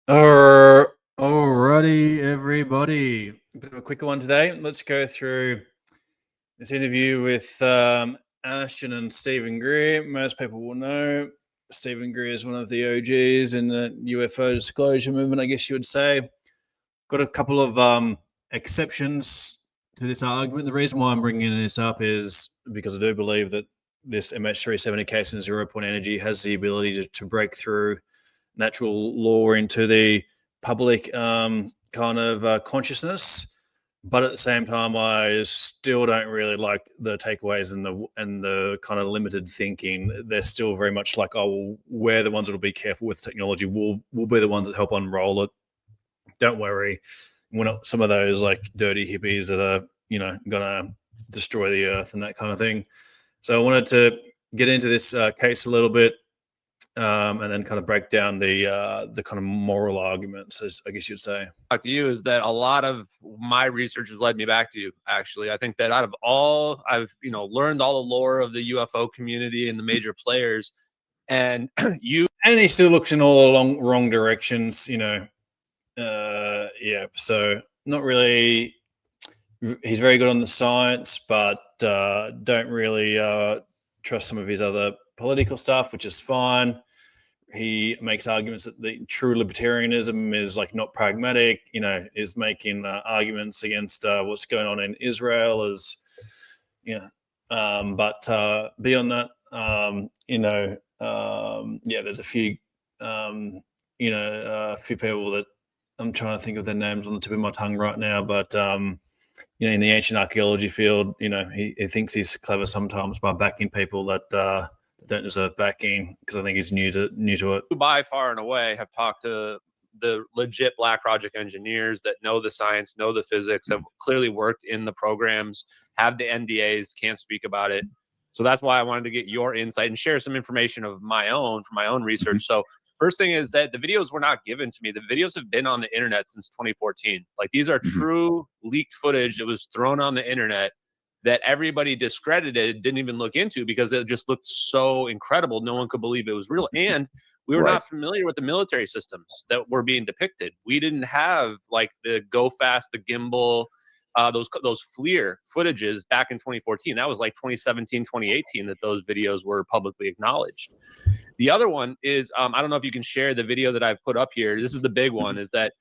Alrighty, everybody. A bit of a quicker one today. Let's go through this interview with Ashton and Stephen Greer. Most people will know Stephen Greer is one of the OGs in the UFO disclosure movement, I guess you would say. Got a couple of exceptions to this argument. The reason why I'm bringing this up is because I do believe that this MH370 case in 0-point energy has the ability to break through natural law into the public consciousness, but at the same time, I still don't really like the takeaways and the kind of limited thinking. They're still very much like, oh, well, we're the ones that'll be careful with technology. We'll be the ones that help unroll it. Don't worry, we're not some of those like dirty hippies that are gonna destroy the earth and that kind of thing. So I wanted to get into this case a little bit. And then kind of break down the kind of moral arguments, as I guess you'd say. Talk to you is that a lot of my research has led me back to you. Actually, I think that out of all, I've learned all the lore of the UFO community and the major players, and he still looks in all the wrong directions. So not really. He's very good on the science, but don't really trust some of his other political stuff, which is fine. He makes arguments that the true libertarianism is like not pragmatic, is making arguments against what's going on in Israel as, but beyond that, there's a few, a few people that I'm trying to think of their names on the tip of my tongue right now, but in the ancient archaeology field, he thinks he's clever sometimes by backing people that don't deserve backing, because I think he's new to it. By far and away have talked to the legit Black Project engineers that know the science, know the physics, have clearly worked in the programs, have the NDAs, can't speak about it. So that's why I wanted to get your insight and share some information of my own from my own research. So first thing is that the videos were not given to me. The videos have been on the internet since 2014. Like, these are true leaked footage that was thrown on the internet that everybody discredited, didn't even look into, because it just looked so incredible. No one could believe it was real. And we were not familiar with the military systems that were being depicted. We didn't have like the Go Fast, the gimbal, those FLIR footages back in 2014. That was like 2017, 2018 that those videos were publicly acknowledged. The other one is, I don't know if you can share the video that I've put up here. This is the big one, is that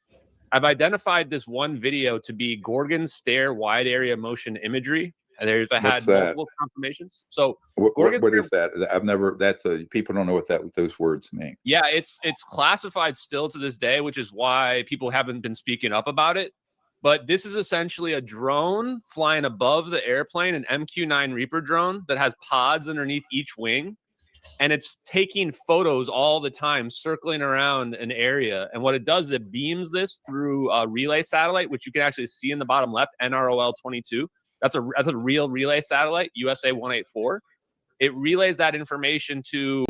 I've identified this one video to be Gorgon Stare wide area motion imagery. And I had multiple confirmations. So what is that? I've never, people don't know what those words mean. Yeah, it's classified still to this day, which is why people haven't been speaking up about it. But this is essentially a drone flying above the airplane, an MQ-9 Reaper drone that has pods underneath each wing. And it's taking photos all the time, circling around an area. And what it does is it beams this through a relay satellite, which you can actually see in the bottom left, NROL-22. That's a real relay satellite, USA 184. It relays that information to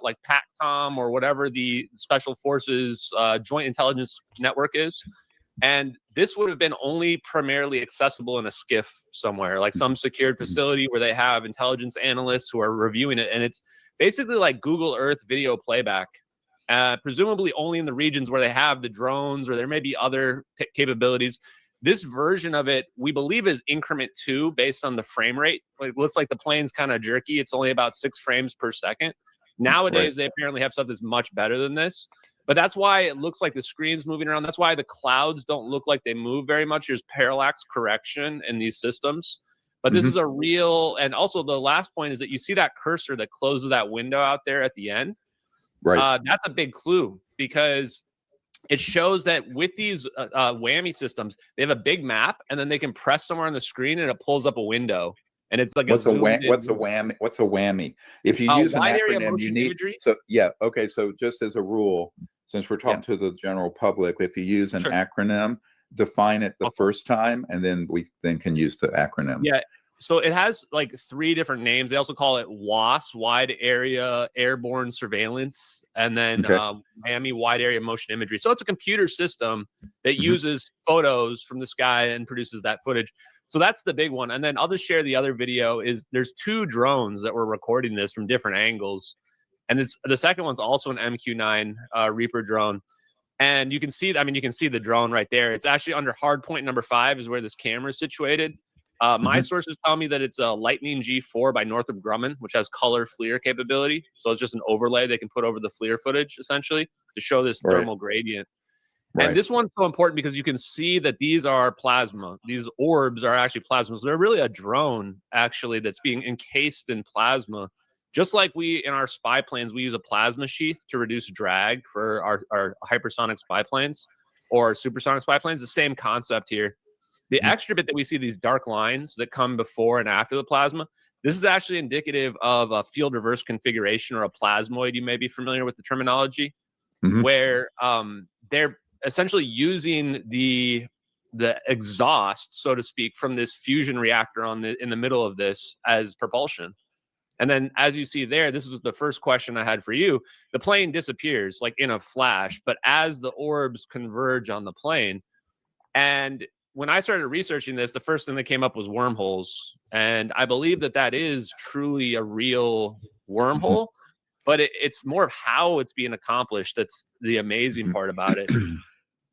like PACCOM or whatever the Special Forces Joint Intelligence Network is. And this would have been only primarily accessible in a SCIF somewhere, like some secured facility where they have intelligence analysts who are reviewing it. And it's basically like Google Earth video playback, presumably only in the regions where they have the drones, or there may be other capabilities. This version of it, we believe, is increment 2 based on the frame rate. It looks like the plane's kind of jerky. It's only about 6 frames per second. Nowadays, they apparently have stuff that's much better than this. But that's why it looks like the screen's moving around. That's why the clouds don't look like they move very much. There's parallax correction in these systems. But this is a real, and also the last point is that you see that cursor that closes that window out there at the end. Right. That's a big clue, because it shows that with these whammy systems, they have a big map, and then they can press somewhere on the screen and it pulls up a window. And it's like what's a whammy? If you use an acronym, you need imagery. So yeah, okay. So just as a rule, since we're talking to the general public, if you use an acronym, define it the first time, and then we can use the acronym. Yeah. So it has like 3 different names. They also call it WAS, Wide Area Airborne Surveillance, and then Miami Wide Area Motion Imagery. So it's a computer system that uses photos from the sky and produces that footage. So that's the big one. And then I'll just share the other video. Is there's 2 drones that were recording this from different angles. And the second one's also an MQ-9 Reaper drone. And you can see, I mean, you can see the drone right there. It's actually under hard point number 5 is where this camera is situated. My sources tell me that it's a Lightning G4 by Northrop Grumman, which has color FLIR capability. So it's just an overlay they can put over the FLIR footage, essentially, to show this thermal gradient. And this one's so important because you can see that these are plasma. These orbs are actually plasma. So they're really a drone, actually, that's being encased in plasma. Just like we, in our spy planes, we use a plasma sheath to reduce drag for our hypersonic spy planes or supersonic spy planes. The same concept here. The extra bit that we see, these dark lines that come before and after the plasma, this is actually indicative of a field reverse configuration or a plasmoid. You may be familiar with the terminology, where they're essentially using the exhaust, so to speak, from this fusion reactor in the middle of this as propulsion. And then, as you see there, this is the first question I had for you. The plane disappears like in a flash, but as the orbs converge on the plane, and when I started researching this, the first thing that came up was wormholes. And I believe that is truly a real wormhole, but it's more of how it's being accomplished. That's the amazing part about it.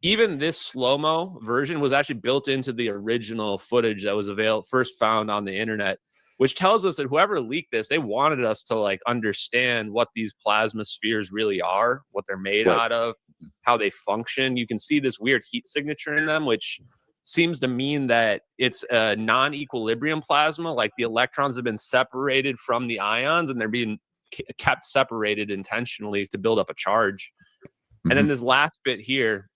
Even this slow-mo version was actually built into the original footage that was first found on the internet, which tells us that whoever leaked this, they wanted us to like understand what these plasma spheres really are, what they're made out of, how they function. You can see this weird heat signature in them, which seems to mean that it's a non-equilibrium plasma, like the electrons have been separated from the ions and they're being kept separated intentionally to build up a charge. And then this last bit here,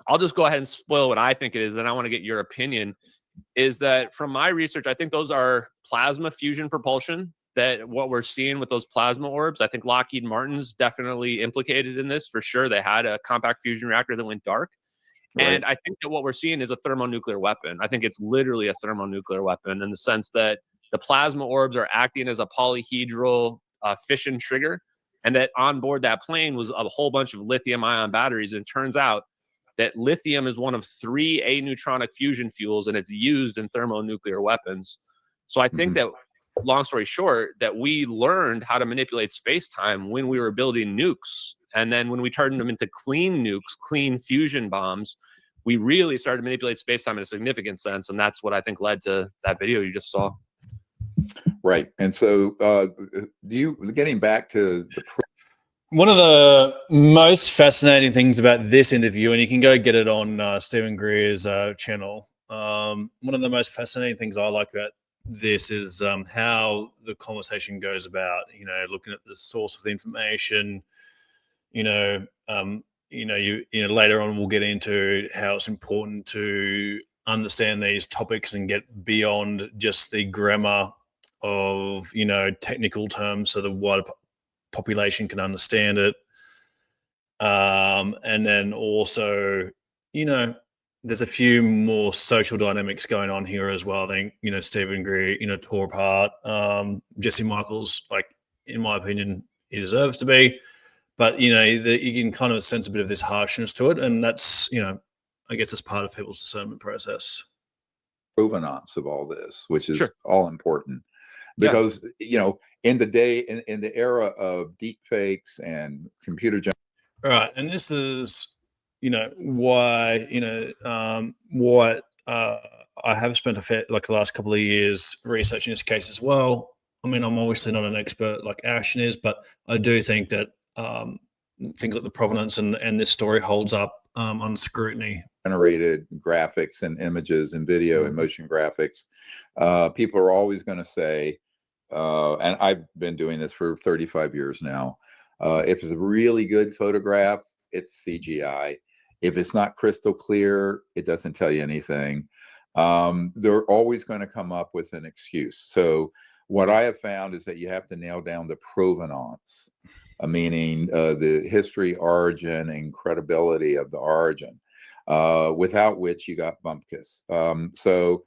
I'll just go ahead and spoil what I think it is, then I want to get your opinion, is that from my research, I think those are plasma fusion propulsion, that what we're seeing with those plasma orbs. I think Lockheed Martin's definitely implicated in this for sure. They had a compact fusion reactor that went dark. And I think that what we're seeing is a thermonuclear weapon. I think it's literally a thermonuclear weapon in the sense that the plasma orbs are acting as a polyhedral fission trigger, and that on board that plane was a whole bunch of lithium-ion batteries. And it turns out that lithium is one of 3 aneutronic fusion fuels, and it's used in thermonuclear weapons. So I think that, long story short, that we learned how to manipulate space-time when we were building nukes. And then when we turned them into clean nukes, clean fusion bombs, we really started to manipulate space-time in a significant sense. And that's what I think led to that video you just saw. Right. And so getting back to one of the most fascinating things about this interview, and you can go get it on Stephen Greer's channel. One of the most fascinating things I like about this is how the conversation goes about, looking at the source of the information, later on we'll get into how it's important to understand these topics and get beyond just the grammar of, technical terms so the wider population can understand it. And then also, there's a few more social dynamics going on here as well. I think, Stephen Greer, tore apart Jesse Michaels, like, in my opinion, he deserves to be. But, you can kind of sense a bit of this harshness to it. And that's, I guess that's part of people's discernment process. Provenance of all this, which is all important. Because, in the era of deep fakes and computer generation. Right. And this is, why, what I have spent the last couple of years researching this case as well. I mean, I'm obviously not an expert like Ashton is, but I do think that things like the provenance and this story holds up on scrutiny. Generated graphics and images and video and motion graphics. People are always going to say, and I've been doing this for 35 years now, if it's a really good photograph, it's CGI. If it's not crystal clear, it doesn't tell you anything. They're always going to come up with an excuse. So what I have found is that you have to nail down the provenance, meaning the history, origin, and credibility of the origin, without which you got bumpkiss. So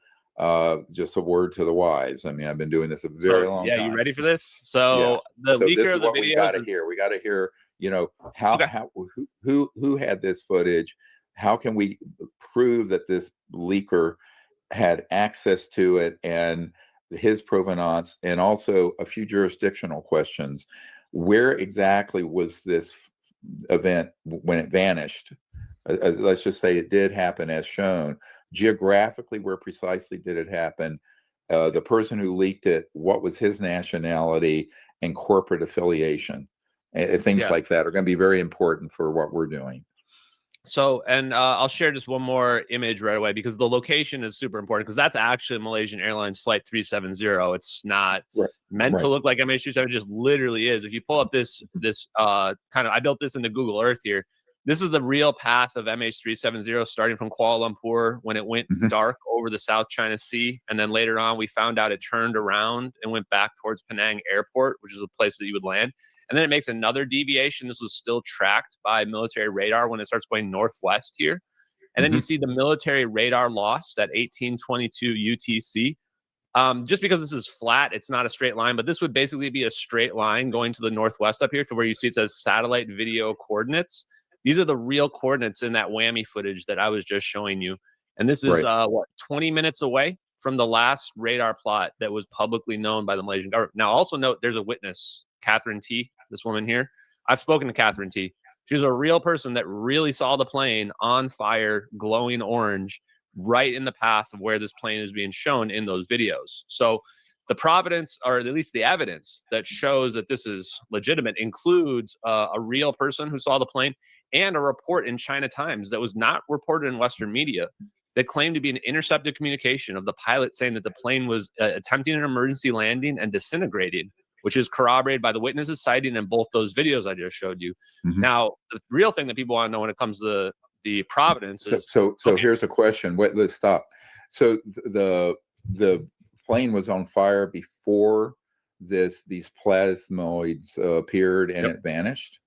just a word to the wise. I mean, I've been doing this a very long time. Yeah, you ready for this? So the leaker this is of the what we got to hear. We got to hear, who had this footage? How can we prove that this leaker had access to it, and his provenance, and also a few jurisdictional questions. Where exactly was this event when it vanished? let's just say it did happen as shown. Geographically, where precisely did it happen? The person who leaked it, what was his nationality and corporate affiliation? Things like that are going to be very important for what we're doing. So, and I'll share just one more image right away, because the location is super important, because that's actually Malaysian Airlines Flight 370. It's not meant to look like MH370. It just literally is. If you pull up this kind of, I built this into Google Earth here. This is the real path of MH370, starting from Kuala Lumpur when it went dark over the South China Sea. And then later on, we found out it turned around and went back towards Penang Airport, which is the place that you would land. And then it makes another deviation. This was still tracked by military radar when it starts going northwest here. And then you see the military radar lost at 1822 UTC. Just because this is flat, it's not a straight line, but this would basically be a straight line going to the northwest up here to where you see it says satellite video coordinates. These are the real coordinates in that whammy footage that I was just showing you. And this is, 20 minutes away from the last radar plot that was publicly known by the Malaysian government. Now, also note, there's a witness, Catherine T, this woman here. I've spoken to Catherine T. She's a real person that really saw the plane on fire, glowing orange, right in the path of where this plane is being shown in those videos. So the providence, or at least the evidence that shows that this is legitimate, includes a real person who saw the plane and a report in China Times that was not reported in Western media that claimed to be an intercepted communication of the pilot saying that the plane was attempting an emergency landing and disintegrating, which is corroborated by the witnesses citing in both those videos I just showed you. Now, the real thing that people want to know when it comes to the providence is... So here's a question. Wait, let's stop. So the plane was on fire before these plasmoids appeared and it vanished?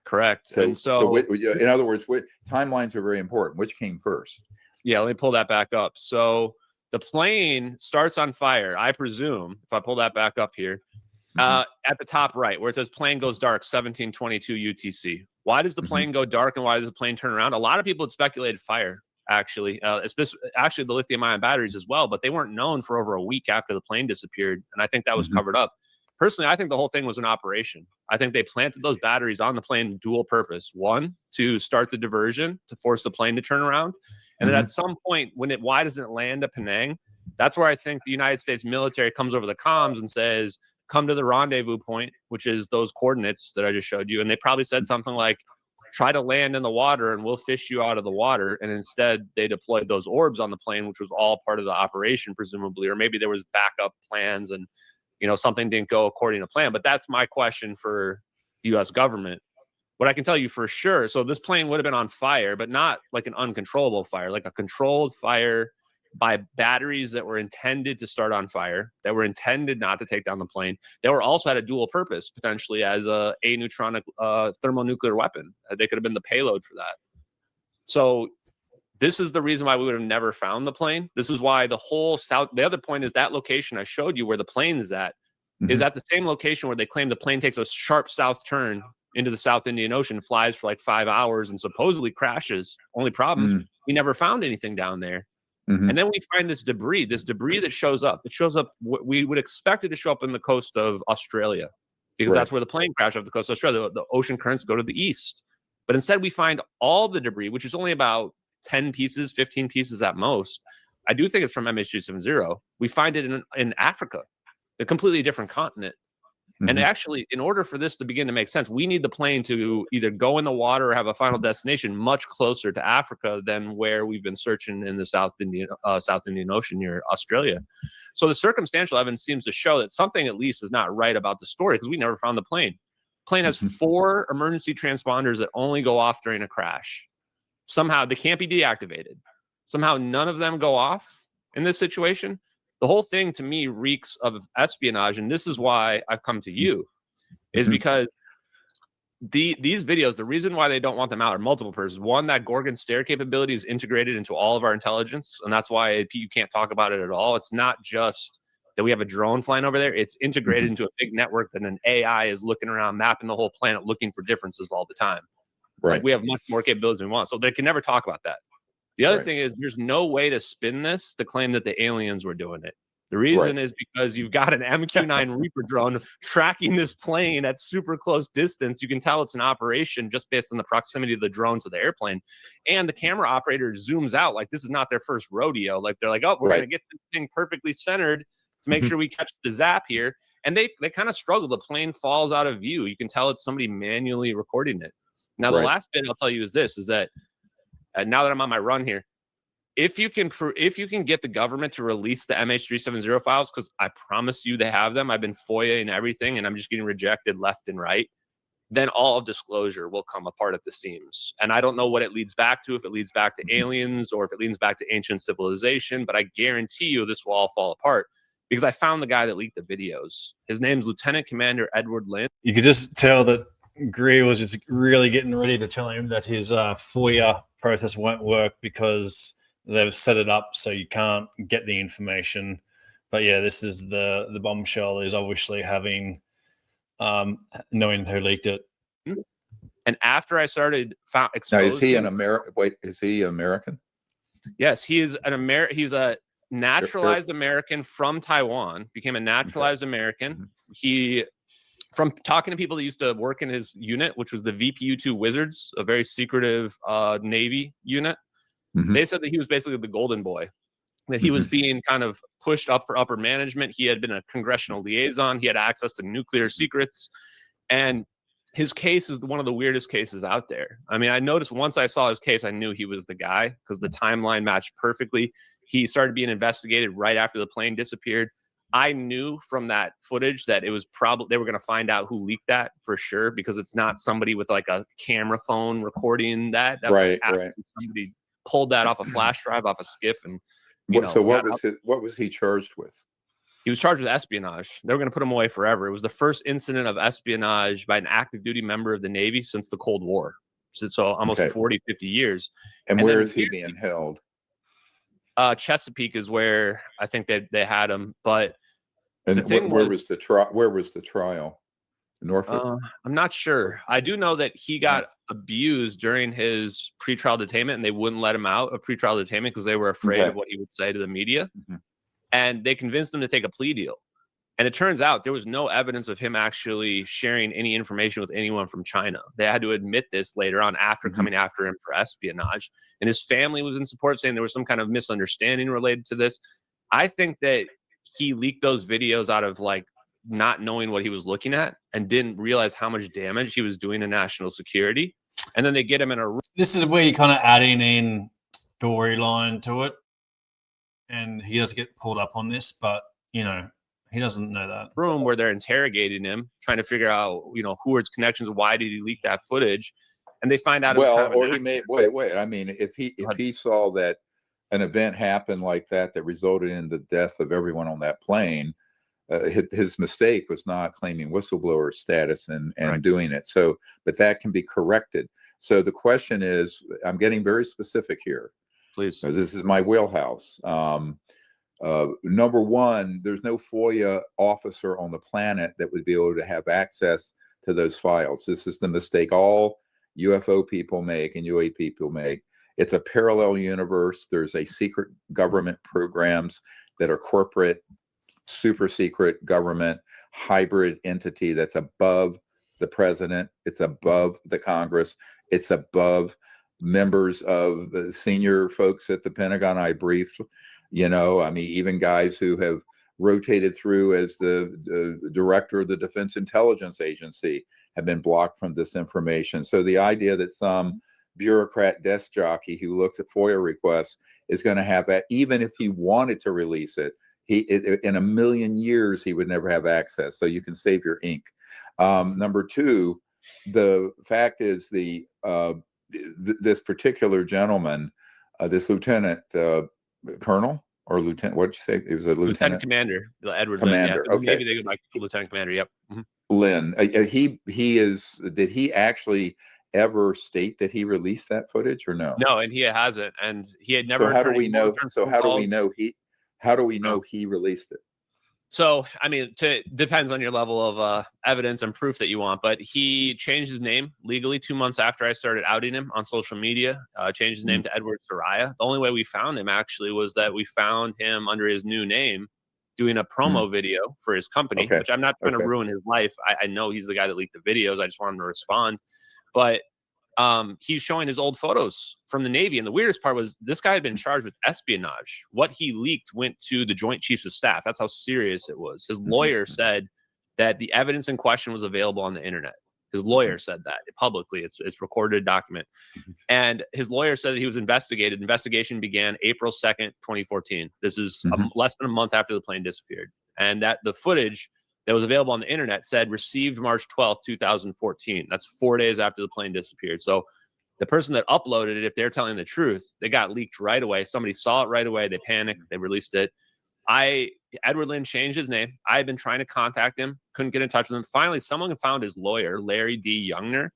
Correct. So, and so in other words, timelines are very important. Which came first? Yeah, let me pull that back up. So the plane starts on fire, I presume, if I pull that back up here, at the top right, where it says plane goes dark, 1722 UTC. Why does the plane go dark, and why does the plane turn around? A lot of people had speculated fire, actually, actually the lithium-ion batteries as well, but they weren't known for over a week after the plane disappeared, and I think that was covered up. Personally, I think the whole thing was an operation. I think they planted those batteries on the plane dual purpose. One, to start the diversion, to force the plane to turn around. And then at some point, why doesn't it land at Penang? That's where I think the United States military comes over the comms and says, come to the rendezvous point, which is those coordinates that I just showed you. And they probably said something like, try to land in the water and we'll fish you out of the water. And instead they deployed those orbs on the plane, which was all part of the operation, presumably, or maybe there was backup plans and, you know, something didn't go according to plan. But that's my question for the U.S. government. What I can tell you for sure, so this plane would have been on fire, but not like an uncontrollable fire, like a controlled fire by batteries that were intended to start on fire, that were intended not to take down the plane. They were also had a dual purpose, potentially as a neutronic thermonuclear weapon. They could have been the payload for that. So this is the reason why we would have never found the plane. This is why the whole south, the other point is that location I showed you where the plane is at the same location where they claim the plane takes a sharp south turn into the South Indian Ocean, flies for like 5 hours and supposedly crashes. Only problem, we never found anything down there. And then we find this debris that shows up. It shows up, we would expect it to show up in the coast of Australia, because that's where the plane crashed off the coast of Australia. The ocean currents go to the east. But instead we find all the debris, which is only about 10 pieces, 15 pieces at most. I do think it's from MH370. We find it in Africa, a completely different continent. And actually, in order for this to begin to make sense, we need the plane to either go in the water or have a final destination much closer to Africa than where we've been searching in the South Indian Ocean near Australia. So the circumstantial evidence seems to show that something at least is not right about the story, because we never found the plane. Plane has 4 emergency transponders that only go off during a crash. Somehow they can't be deactivated. Somehow none of them go off in this situation. The whole thing to me reeks of espionage, and this is why I've come to you, is because these videos, the reason why they don't want them out are multiple purposes. One, that Gorgon stare capability is integrated into all of our intelligence, and that's why you can't talk about it at all. It's not just that we have a drone flying over there. It's integrated into a big network that an AI is looking around, mapping the whole planet, looking for differences all the time. Like, we have much more capabilities than we want, so they can never talk about that. The other thing is there's no way to spin this to claim that the aliens were doing it. The reason is because you've got an MQ-9 Reaper drone tracking this plane at super close distance. You can tell it's an operation just based on the proximity of the drone to the airplane. And the camera operator zooms out like this is not their first rodeo. Like they're like, oh, we're going to get this thing perfectly centered to make sure we catch the zap here. And they kind of struggle. The plane falls out of view. You can tell it's somebody manually recording it. Now, the last bit I'll tell you is this, is that now that I'm on my run here, if you can get the government to release the MH370 files, because I promise you they have them, I've been FOIA and everything, and I'm just getting rejected left and right, then all of disclosure will come apart at the seams. And I don't know what it leads back to, if it leads back to aliens or if it leads back to ancient civilization, but I guarantee you this will all fall apart because I found the guy that leaked the videos. His name's Lieutenant Commander Edward Lynn. You could just tell that Greer was just really getting ready to tell him that his FOIA process won't work because they've set it up so you can't get the information. But yeah, this is the bombshell is obviously having knowing who leaked it. And after I started exposing, now, is he an American? Wait, is he American? Yes, he is an He's a naturalized American from Taiwan. Became a naturalized American. He, from talking to people that used to work in his unit, which was the VPU-2 Wizards, a very secretive Navy unit. They said that he was basically the golden boy, that he was being kind of pushed up for upper management. He had been a congressional liaison. He had access to nuclear secrets. And his case is one of the weirdest cases out there. I mean, I noticed once I saw his case, I knew he was the guy because the timeline matched perfectly. He started being investigated right after the plane disappeared. I knew from that footage that it was probably they were going to find out who leaked that for sure, because it's not somebody with like a camera phone recording that. That was somebody pulled that off a flash drive, off a skiff, and so what was he charged with? He was charged with espionage. They were going to put him away forever. It was the first incident of espionage by an active duty member of the Navy since the Cold War. So almost 40, 50 years. And where is he being held? Chesapeake is where I think they had him. But and where was the trial? Norfolk? I'm not sure. I do know that he got abused during his pretrial detainment, and they wouldn't let him out of pretrial detainment because they were afraid of what he would say to the media. And they convinced him to take a plea deal. And it turns out there was no evidence of him actually sharing any information with anyone from China. They had to admit this later on after coming after him for espionage. And his family was in support, saying there was some kind of misunderstanding related to this. I think that he leaked those videos out of like not knowing what he was looking at and didn't realize how much damage he was doing to national security. And then they get him in a... This is where you're kind of adding in storyline to it. And he does get pulled up on this, but, you know, he doesn't know that. Room where they're interrogating him, trying to figure out, you know, who are his connections, why did he leak that footage? And they find out... Well, or he may... Wait. I mean, if he saw that an event happened like that resulted in the death of everyone on that plane, his mistake was not claiming whistleblower status and doing it. So, but that can be corrected. So the question is, I'm getting very specific here. Please. So this is my wheelhouse. Number one, there's no FOIA officer on the planet that would be able to have access to those files. This is the mistake all UFO people make and UAP people make. It's a parallel universe. There's a secret government programs that are corporate, super secret government hybrid entity that's above the president. It's above the Congress. It's above members of the senior folks at the Pentagon I briefed. You know, I mean, even guys who have rotated through as the director of the Defense Intelligence Agency have been blocked from this information. So the idea that some bureaucrat desk jockey who looks at FOIA requests is going to have that, even if he wanted to release it, in a million years, he would never have access. So you can save your ink. Number two, the fact is this particular gentleman, this lieutenant colonel or lieutenant, what did you say? It was a lieutenant commander, Edward Commander. Lynn, yeah. Okay. Maybe they go back to lieutenant commander. Yep. Lynn, he is. Did he actually ever state that he released that footage or no? No, and he hasn't, and he had never. So how do we know? So how do we know he? How do we know he released it? So, I mean, depends on your level of evidence and proof that you want, but he changed his name legally 2 months after I started outing him on social media, changed his name to Edward Soraya. The only way we found him actually was that we found him under his new name doing a promo video for his company, which I'm not trying to ruin his life. I know he's the guy that leaked the videos. I just want him to respond. But he's showing his old photos from the Navy. And the weirdest part was this guy had been charged with espionage. What he leaked went to the Joint Chiefs of Staff. That's how serious it was. His lawyer said that the evidence in question was available on the internet. His lawyer said that publicly. It's recorded document. And his lawyer said that he was investigated. Investigation began April 2nd, 2014. This is less than a month after the plane disappeared. And that the footage that was available on the internet said received March 12th, 2014. That's 4 days after the plane disappeared. So the person that uploaded it, if they're telling the truth, they got leaked right away. Somebody saw it right away. They panicked. They released it. Edward Lynn changed his name. I had been trying to contact him, couldn't get in touch with him. Finally, someone found his lawyer, Larry D. Youngner,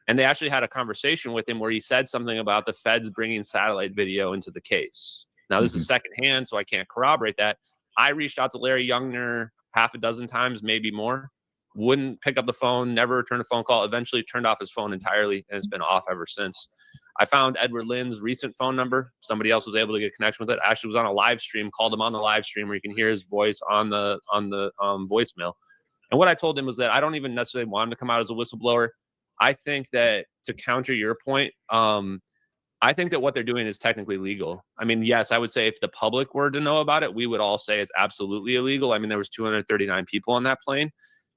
and they actually had a conversation with him where he said something about the feds bringing satellite video into the case. Now, this is secondhand, so I can't corroborate that. I reached out to Larry Youngner half a dozen times, maybe more. Wouldn't pick up the phone, never returned a phone call, eventually turned off his phone entirely, and it's been off ever since. I found Edward Lynn's recent phone number. Somebody else was able to get connection with it. Actually was on a live stream, called him on the live stream where you can hear his voice on the voicemail. And what I told him was that I don't even necessarily want him to come out as a whistleblower. I think that, to counter your point, I think that what they're doing is technically legal. I mean, yes, I would say if the public were to know about it, we would all say it's absolutely illegal. I mean, there was 239 people on that plane.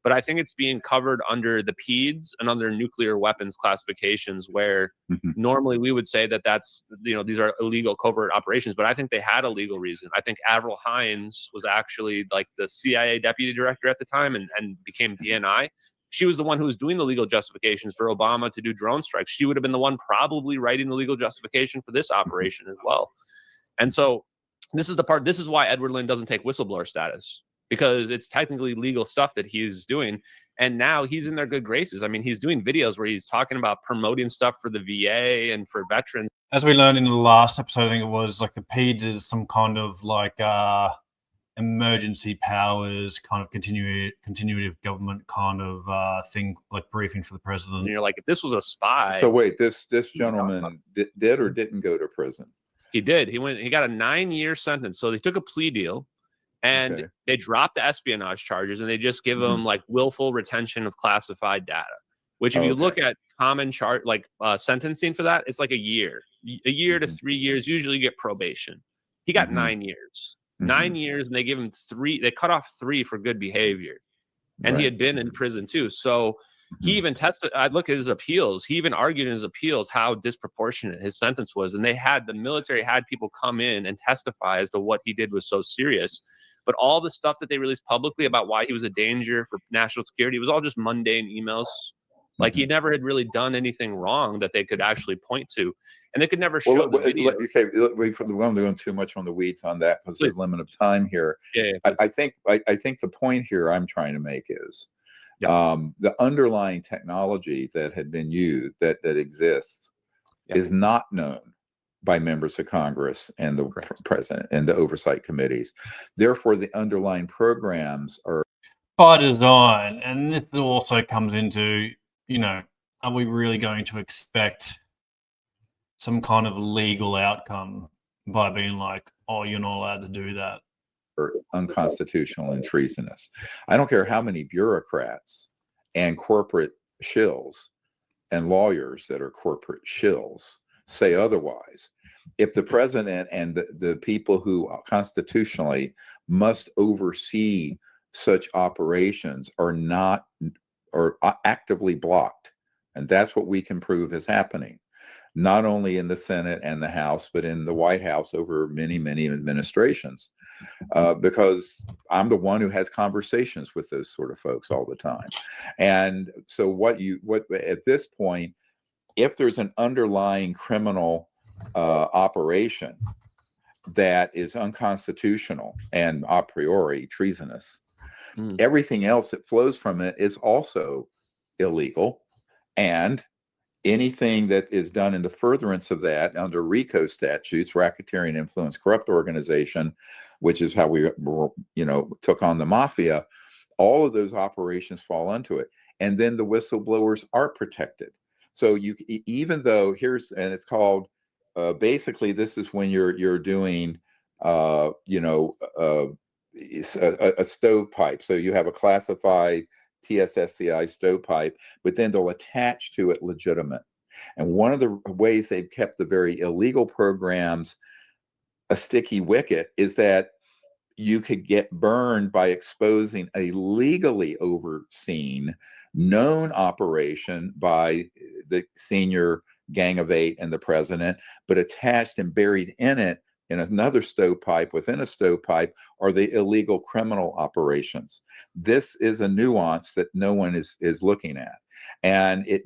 But I think it's being covered under the PEDS and under nuclear weapons classifications, where normally we would say that that's, these are illegal covert operations. But I think they had a legal reason. I think Avril Haines was actually like the CIA deputy director at the time and became DNI. She was the one who was doing the legal justifications for Obama to do drone strikes. She would have been the one probably writing the legal justification for this operation as well. And so this is why Edward Lynn doesn't take whistleblower status, because it's technically legal stuff that he's doing. And now he's in their good graces. I mean, he's doing videos where he's talking about promoting stuff for the VA and for veterans. As we learned in the last episode, I think it was like the PEDS is some kind of like emergency powers kind of continuative government kind of thing, like briefing for the president. And you're like, if this was a spy. So wait, this gentleman did or didn't go to prison? He did. He got a 9-year sentence. So they took a plea deal. And they drop the espionage charges and they just give them like willful retention of classified data, which if you look at common sentencing for that, it's like a year to 3 years. Usually you get probation. He got 9 years, 9 years, and they give him 3. They cut off 3 for good behavior. And he had been in prison too. So he even tested. I look at his appeals. He even argued in his appeals how disproportionate his sentence was. And the military had people come in and testify as to what he did was so serious. But all the stuff that they released publicly about why he was a danger for national security was all just mundane emails. Like he never had really done anything wrong that they could actually point to, and they could never show the video. Okay, we won't go too much on the weeds on that because there's a limit of time here. I think the point here I'm trying to make is the underlying technology that had been used that exists is not known by members of Congress and the president and the oversight committees. Therefore, the underlying programs are by design. And this also comes into, are we really going to expect some kind of legal outcome by being like, oh, you're not allowed to do that? Or unconstitutional and treasonous. I don't care how many bureaucrats and corporate shills and lawyers that are corporate shills say otherwise. If the president and the people who constitutionally must oversee such operations are actively blocked, and that's what we can prove is happening, not only in the Senate and the House, but in the White House over many, many administrations, because I'm the one who has conversations with those sort of folks all the time. And so what at this point, if there's an underlying criminal operation that is unconstitutional and a priori treasonous, everything else that flows from it is also illegal. And anything that is done in the furtherance of that under RICO statutes, racketeering, influence, corrupt organization, which is how we took on the mafia, all of those operations fall into it. And then the whistleblowers are protected. So even though it's called basically this is when you're doing a stovepipe. So you have a classified TSSCI stovepipe, but then they'll attach to it legitimate. And one of the ways they've kept the very illegal programs a sticky wicket is that you could get burned by exposing a legally overseen known operation by the senior Gang of Eight and the president, but attached and buried in it in another stovepipe within a stovepipe are the illegal criminal operations. This is a nuance that no one is looking at, and it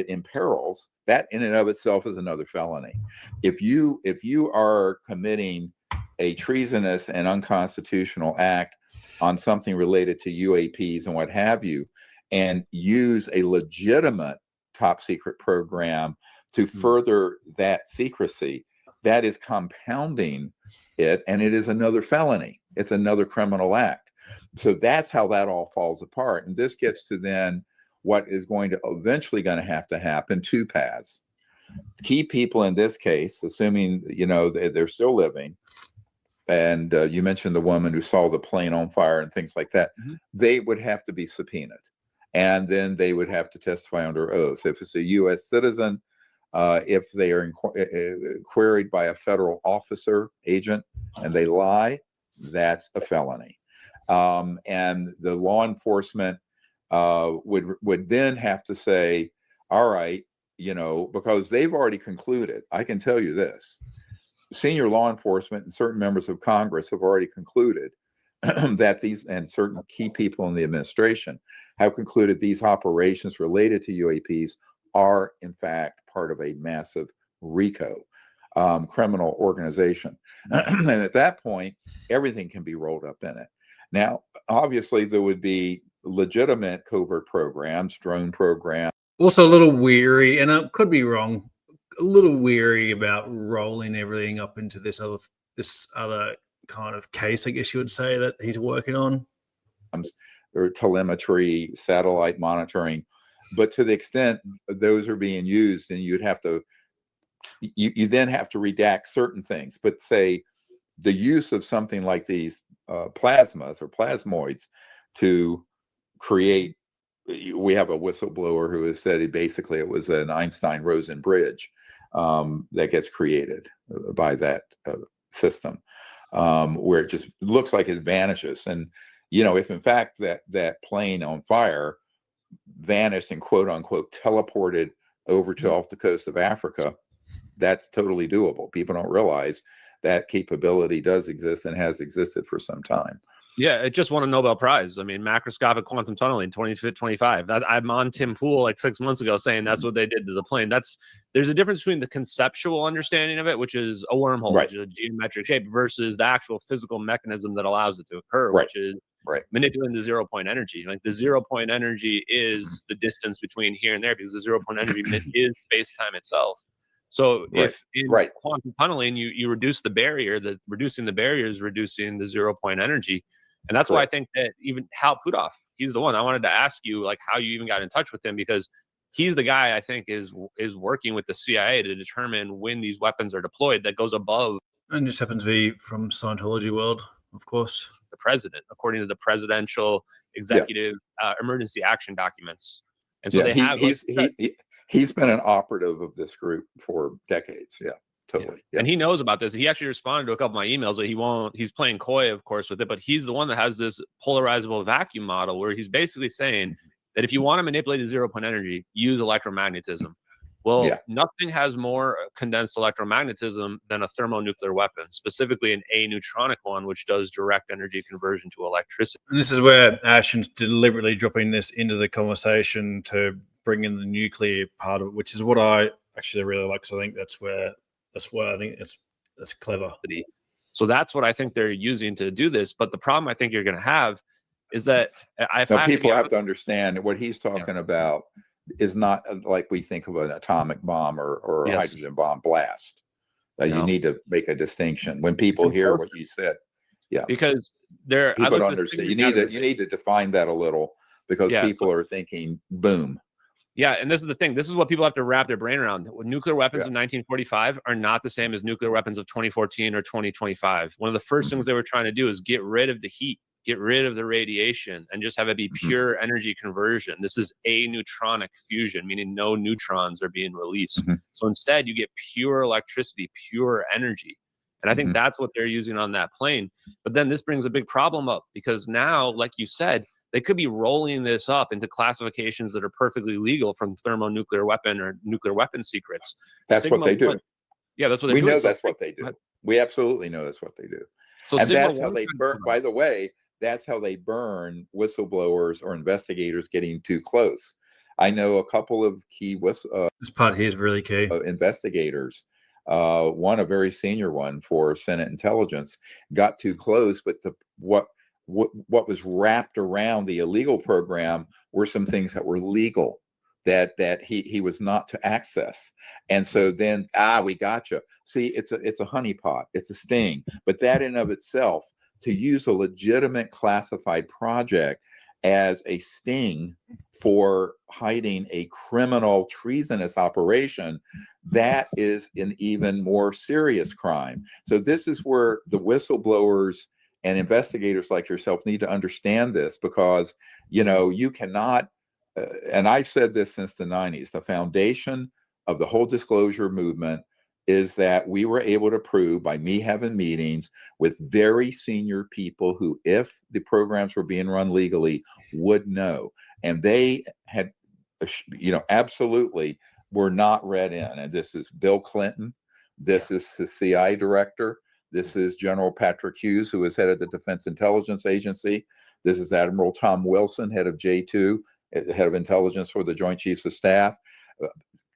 imperils that in and of itself is another felony. If you are committing a treasonous and unconstitutional act on something related to UAPs and what have you, and use a legitimate top secret program to further that secrecy, that is compounding it, and it is another felony. It's another criminal act. So that's how that all falls apart. And this gets to then what is going to eventually going to happen, two paths. Key people in this case, assuming, you know, they're still living, and you mentioned the woman who saw the plane on fire and things like that, they would have to be subpoenaed. And then they would have to testify under oath. If it's a U.S. citizen, if they are queried by a federal officer, agent, and they lie, that's a felony. And the law enforcement would then have to say, all right, you know, because they've already concluded, I can tell you this, senior law enforcement and certain members of Congress have already concluded that these, and certain key people in the administration have concluded these operations related to UAPs are in fact part of a massive RICO criminal organization. And at that point, everything can be rolled up in it. Now, obviously, there would be legitimate covert programs, drone programs. Also a little weary, and I could be wrong, a little weary about rolling everything up into this other kind of case, I guess you would say, that he's working on. Or telemetry, satellite monitoring. But to the extent those are being used, and you'd have to, you then have to redact certain things. But say the use of something like these plasmas or plasmoids to create, we have a whistleblower who has said it was an Einstein-Rosen bridge that gets created by that system, where it just looks like it vanishes. And, you know, if in fact that plane on fire vanished and quote unquote teleported over to off the coast of Africa, that's totally doable. People don't realize that capability does exist and has existed for some time. Yeah, it just won a Nobel Prize. I mean, macroscopic quantum tunneling, 2025. I'm on Tim Pool like 6 months ago saying that's what they did to the plane. There's a difference between the conceptual understanding of it, which is a wormhole, which is a geometric shape, versus the actual physical mechanism that allows it to occur, which is manipulating the 0 point energy. Like the 0 point energy is the distance between here and there, because the 0 point energy is space-time itself. So if in quantum tunneling, you reduce the barrier, reducing the barrier is reducing the 0 point energy. And that's why I think that even Hal Puthoff, he's the one. I wanted to ask you, like, how you even got in touch with him, because he's the guy I think is working with the CIA to determine when these weapons are deployed. That goes above. And just happens to be from Scientology world, of course. The president, according to the presidential executive emergency action documents. And so he's been an operative of this group for decades. Yeah. Totally. Yeah. And he knows about this. He actually responded to a couple of my emails, but he's playing coy, of course, with it. But he's the one that has this polarizable vacuum model where he's basically saying that if you want to manipulate the 0 point energy, use electromagnetism. Well, nothing has more condensed electromagnetism than a thermonuclear weapon, specifically an aneutronic one, which does direct energy conversion to electricity. And this is where Ashton's deliberately dropping this into the conversation to bring in the nuclear part of it, which is what I actually really like. So I think that's where I think that's clever. So that's what I think they're using to do this. But the problem I think you're going to have is that people have to understand what he's talking about is not like we think of an atomic bomb or a hydrogen bomb blast. You need to make a distinction when people hear what you said. Yeah, because people don't understand. You need to define that a little, because people are thinking boom. Yeah, and this is the thing. This is what people have to wrap their brain around. Nuclear weapons in 1945 are not the same as nuclear weapons of 2014 or 2025. One of the first things they were trying to do is get rid of the heat, get rid of the radiation, and just have it be pure energy conversion. This is aneutronic fusion, meaning no neutrons are being released. So instead, you get pure electricity, pure energy. And I think that's what they're using on that plane. But then this brings a big problem up, because now, like you said, they could be rolling this up into classifications that are perfectly legal, from thermonuclear weapon or nuclear weapon secrets. That's what they do. Yeah, that's what they're doing. We know that's what they do. We absolutely know that's what they do. So and that's how they burn. By the way, that's how they burn whistleblowers or investigators getting too close. I know a couple of key this part here is really key. Investigators. One, a very senior one for Senate intelligence, got too close, but what was wrapped around the illegal program were some things that were legal that he was not to access. And so then, we got you. See, it's a honeypot, it's a sting. But that in of itself, to use a legitimate classified project as a sting for hiding a criminal treasonous operation, that is an even more serious crime. So this is where the whistleblowers and investigators like yourself need to understand this, because, you cannot, and I've said this since the 90s, the foundation of the whole disclosure movement is that we were able to prove, by me having meetings with very senior people who, if the programs were being run legally, would know. And they had, absolutely were not read in. And this is Bill Clinton. This is the CIA director. This is General Patrick Hughes, who is head of the Defense Intelligence Agency. This is Admiral Tom Wilson, head of J2, head of intelligence for the Joint Chiefs of Staff.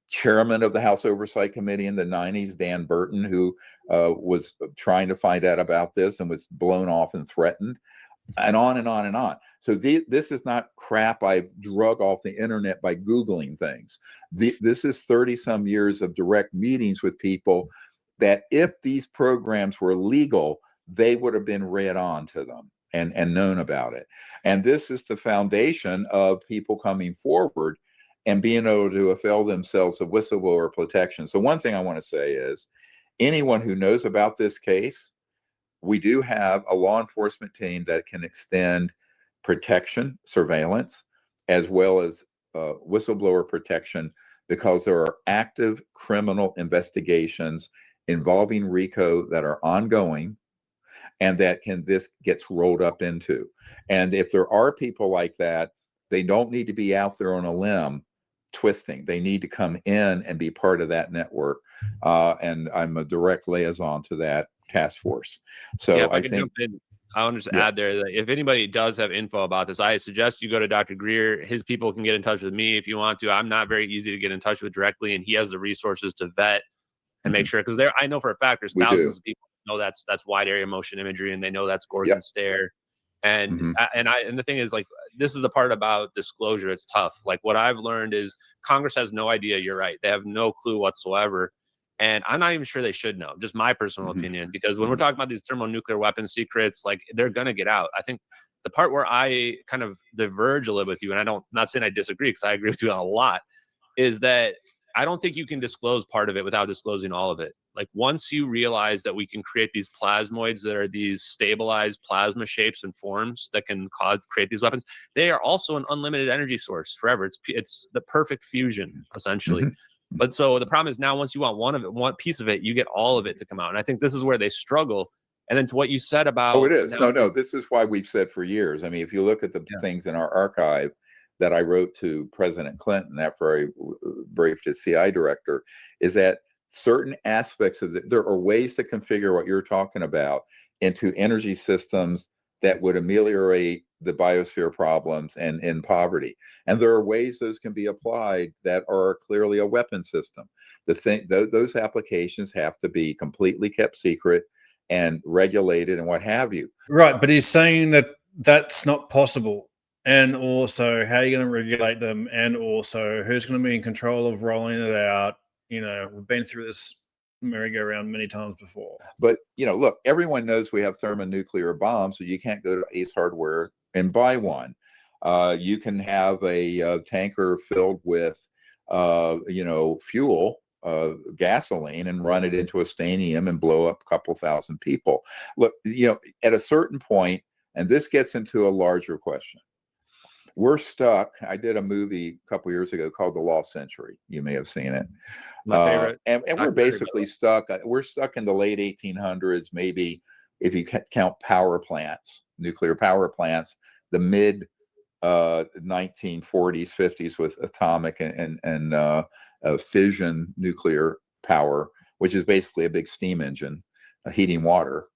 Chairman of the House Oversight Committee in the 90s, Dan Burton, who was trying to find out about this and was blown off and threatened, and on and on and on. So this is not crap I drug off the internet by Googling things. This is 30 some years of direct meetings with people that, if these programs were legal, they would have been read on to them and known about it. And this is the foundation of people coming forward and being able to avail themselves of whistleblower protection. So one thing I want to say is, anyone who knows about this case, we do have a law enforcement team that can extend protection, surveillance, as well as whistleblower protection, because there are active criminal investigations involving RICO that are ongoing, and that this gets rolled up into. And if there are people like that, they don't need to be out there on a limb twisting. They need to come in and be part of that network. And I'm a direct liaison to that task force. So I think I want to just add there that if anybody does have info about this, I suggest you go to Dr. Greer. His people can get in touch with me if you want to. I'm not very easy to get in touch with directly, and he has the resources to vet and make sure, because I know for a fact there's thousands of people who know that's wide area motion imagery, and they know that's Gorgon stare. And and the thing is, like, this is the part about disclosure. It's tough. Like, what I've learned is Congress has no idea. You're right. They have no clue whatsoever. And I'm not even sure they should know, just my personal opinion, because when we're talking about these thermonuclear weapon secrets, like, they're going to get out. I think the part where I kind of diverge a little with you, and not saying I disagree, because I agree with you on a lot, is that I don't think you can disclose part of it without disclosing all of it. Like, once you realize that we can create these plasmoids that are these stabilized plasma shapes and forms that can create these weapons, they are also an unlimited energy source forever. It's the perfect fusion, essentially. But so the problem is, now once you want one piece of it, you get all of it to come out. And I think this is where they struggle. And then to what you said about... Oh, it is. No, this is why we've said for years. I mean, if you look at the things in our archive that I wrote to President Clinton after I briefed his CI director, is that certain aspects of there are ways to configure what you're talking about into energy systems that would ameliorate the biosphere problems and in poverty. And there are ways those can be applied that are clearly a weapon system. Those applications have to be completely kept secret and regulated and what have you. Right, but he's saying that that's not possible. And also, how are you going to regulate them? And also, who's going to be in control of rolling it out? We've been through this merry-go-round many times before. But, look, everyone knows we have thermonuclear bombs, so you can't go to Ace Hardware and buy one. You can have a tanker filled with fuel, gasoline, and run it into a stadium and blow up a couple thousand people. Look, at a certain point, and this gets into a larger question. We're stuck. I did a movie a couple years ago called The Lost Century. You may have seen it. My favorite. And we're basically stuck. We're stuck in the late 1800s, maybe, if you count power plants, nuclear power plants, the mid 1940s, 50s with atomic and fission nuclear power, which is basically a big steam engine, heating water.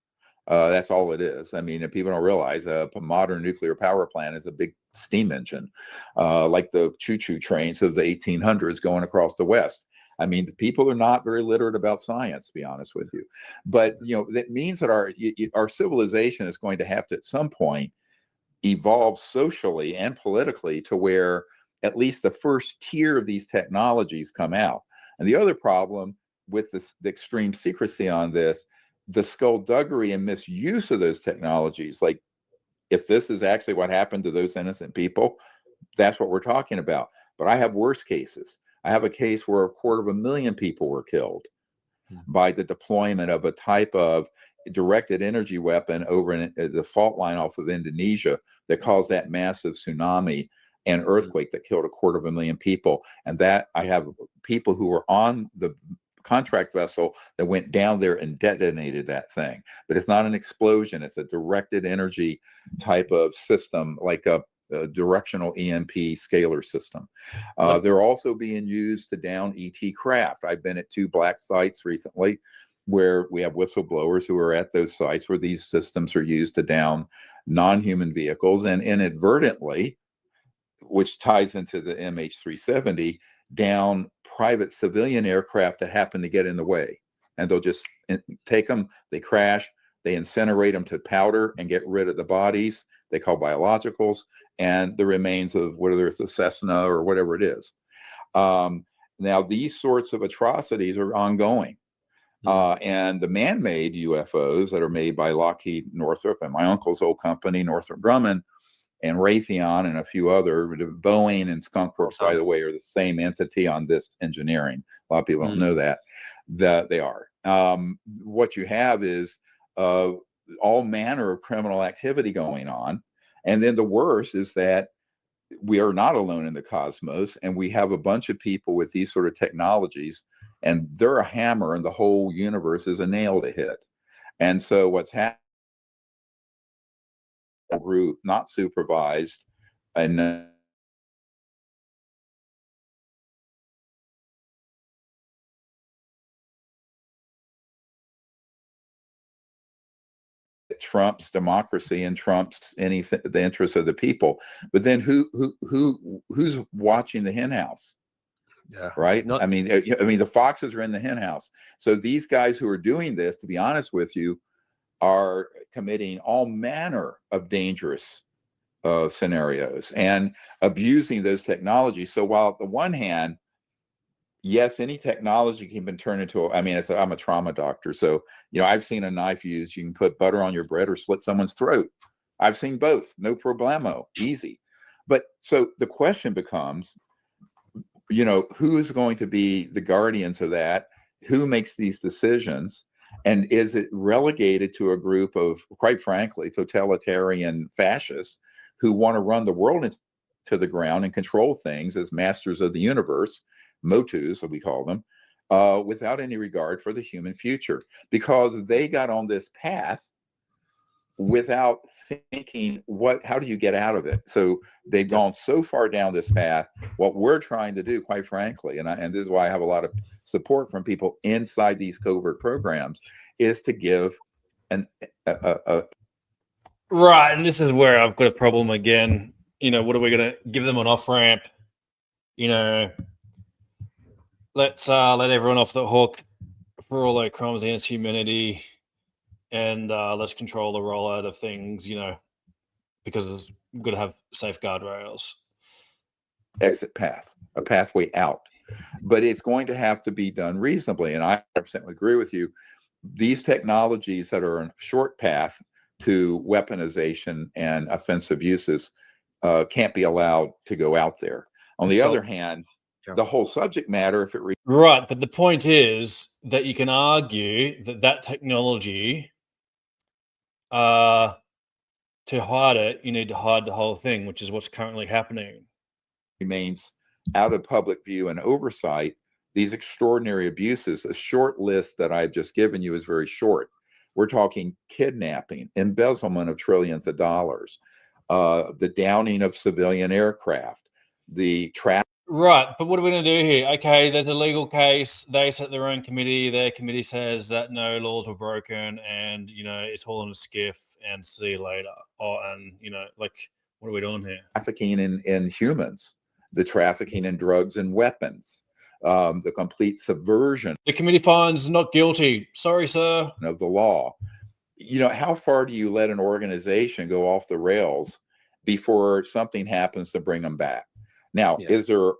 That's all it is. I mean, if people don't realize, a modern nuclear power plant is a big steam engine, like the choo-choo trains of the 1800s going across the West. I mean, people are not very literate about science, to be honest with you. But, that means that our civilization is going to have to, at some point, evolve socially and politically to where at least the first tier of these technologies come out. And the other problem with the extreme secrecy on this, the skullduggery and misuse of those technologies, like if this is actually what happened to those innocent people, that's what we're talking about. But I have worse cases. I have a case where 250,000 people were killed by the deployment of a type of directed energy weapon over the fault line off of Indonesia that caused that massive tsunami and earthquake that killed 250,000 people. And that I have people who were on the contract vessel that went down there and detonated that thing. But it's not an explosion. It's a directed energy type of system, like a directional EMP scalar system. They're also being used to down ET craft. I've been at 2 black sites recently where we have whistleblowers who are at those sites where these systems are used to down non-human vehicles, and inadvertently, which ties into the MH370, down private civilian aircraft that happen to get in the way. And they'll just take them, they crash, they incinerate them to powder and get rid of the bodies they call biologicals and the remains of whether it's a Cessna or whatever it is. Now, these sorts of atrocities are ongoing. And the man-made UFOs that are made by Lockheed Northrop and my uncle's old company, Northrop Grumman, and Raytheon and a few other, Boeing and Skunk Works, by the way, are the same entity on this engineering. A lot of people don't know that they are. What you have is all manner of criminal activity going on. And then the worst is that we are not alone in the cosmos, and we have a bunch of people with these sort of technologies, and they're a hammer, and the whole universe is a nail to hit. And so what's happening, group not supervised, and trumps democracy and trumps anything, the interests of the people. But then who's watching the hen house? Yeah. Right. I mean, the foxes are in the hen house. So these guys who are doing this, to be honest with you, are committing all manner of dangerous scenarios and abusing those technologies. So while at the one hand, yes, any technology can be turned into, I'm a trauma doctor. So, I've seen a knife used. You can put butter on your bread or slit someone's throat. I've seen both. No problemo. Easy. But so the question becomes, who is going to be the guardians of that? Who makes these decisions? And is it relegated to a group of, quite frankly, totalitarian fascists who want to run the world into the ground and control things as masters of the universe, Motus, as we call them, without any regard for the human future? Because they got on this path without thinking, how do you get out of it? So they've gone so far down this path. What we're trying to do, quite frankly, and this is why I have a lot of support from people inside these covert programs, is to give right. And this is where I've got a problem again. What are we going to give them an off ramp? Let's let everyone off the hook for all their crimes against humanity, and let's control the rollout of things, because we've got to have safe guardrails. Exit path, a pathway out. But it's going to have to be done reasonably. And I 100% agree with you. These technologies that are a short path to weaponization and offensive uses can't be allowed to go out there. On the other hand, the whole subject matter, if it right, but the point is that you can argue that that technology, to hide it, you need to hide the whole thing, which is what's currently happening. remains out of public view and oversight, these extraordinary abuses, a short list that I've just given you is very short. We're talking kidnapping, embezzlement of trillions of dollars, the downing of civilian aircraft, the traffic. Right, but what are we going to do here? Okay, there's a legal case. They set their own committee. Their committee says that no laws were broken, and it's all in a skiff. And see you later. And like, what are we doing here? Trafficking in humans, the trafficking in drugs and weapons, the complete subversion. The committee finds not guilty. Sorry, sir. Of the law. How far do you let an organization go off the rails before something happens to bring them back? Now,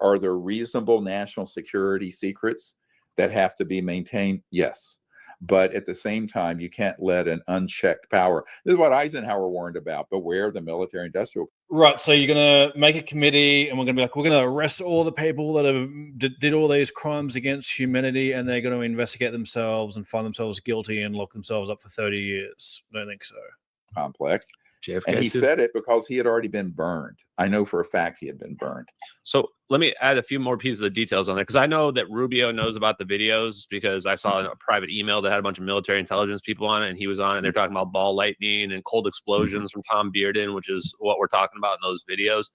are there reasonable national security secrets that have to be maintained? Yes. But at the same time, you can't let an unchecked power. This is what Eisenhower warned about. Beware the military industrial. Right. So you're going to make a committee, and we're going to be like, we're going to arrest all the people that did all these crimes against humanity, and they're going to investigate themselves and find themselves guilty and lock themselves up for 30 years. I don't think so. Complex. JFK and he too. said it because he had already been burned. I know for a fact he had been burned. So let me add a few more pieces of details on that, because I know that Rubio knows about the videos, because I saw a private email that had a bunch of military intelligence people on it, and he was on it, and they're talking about ball lightning and cold explosions from Tom Bearden, which is what we're talking about in those videos.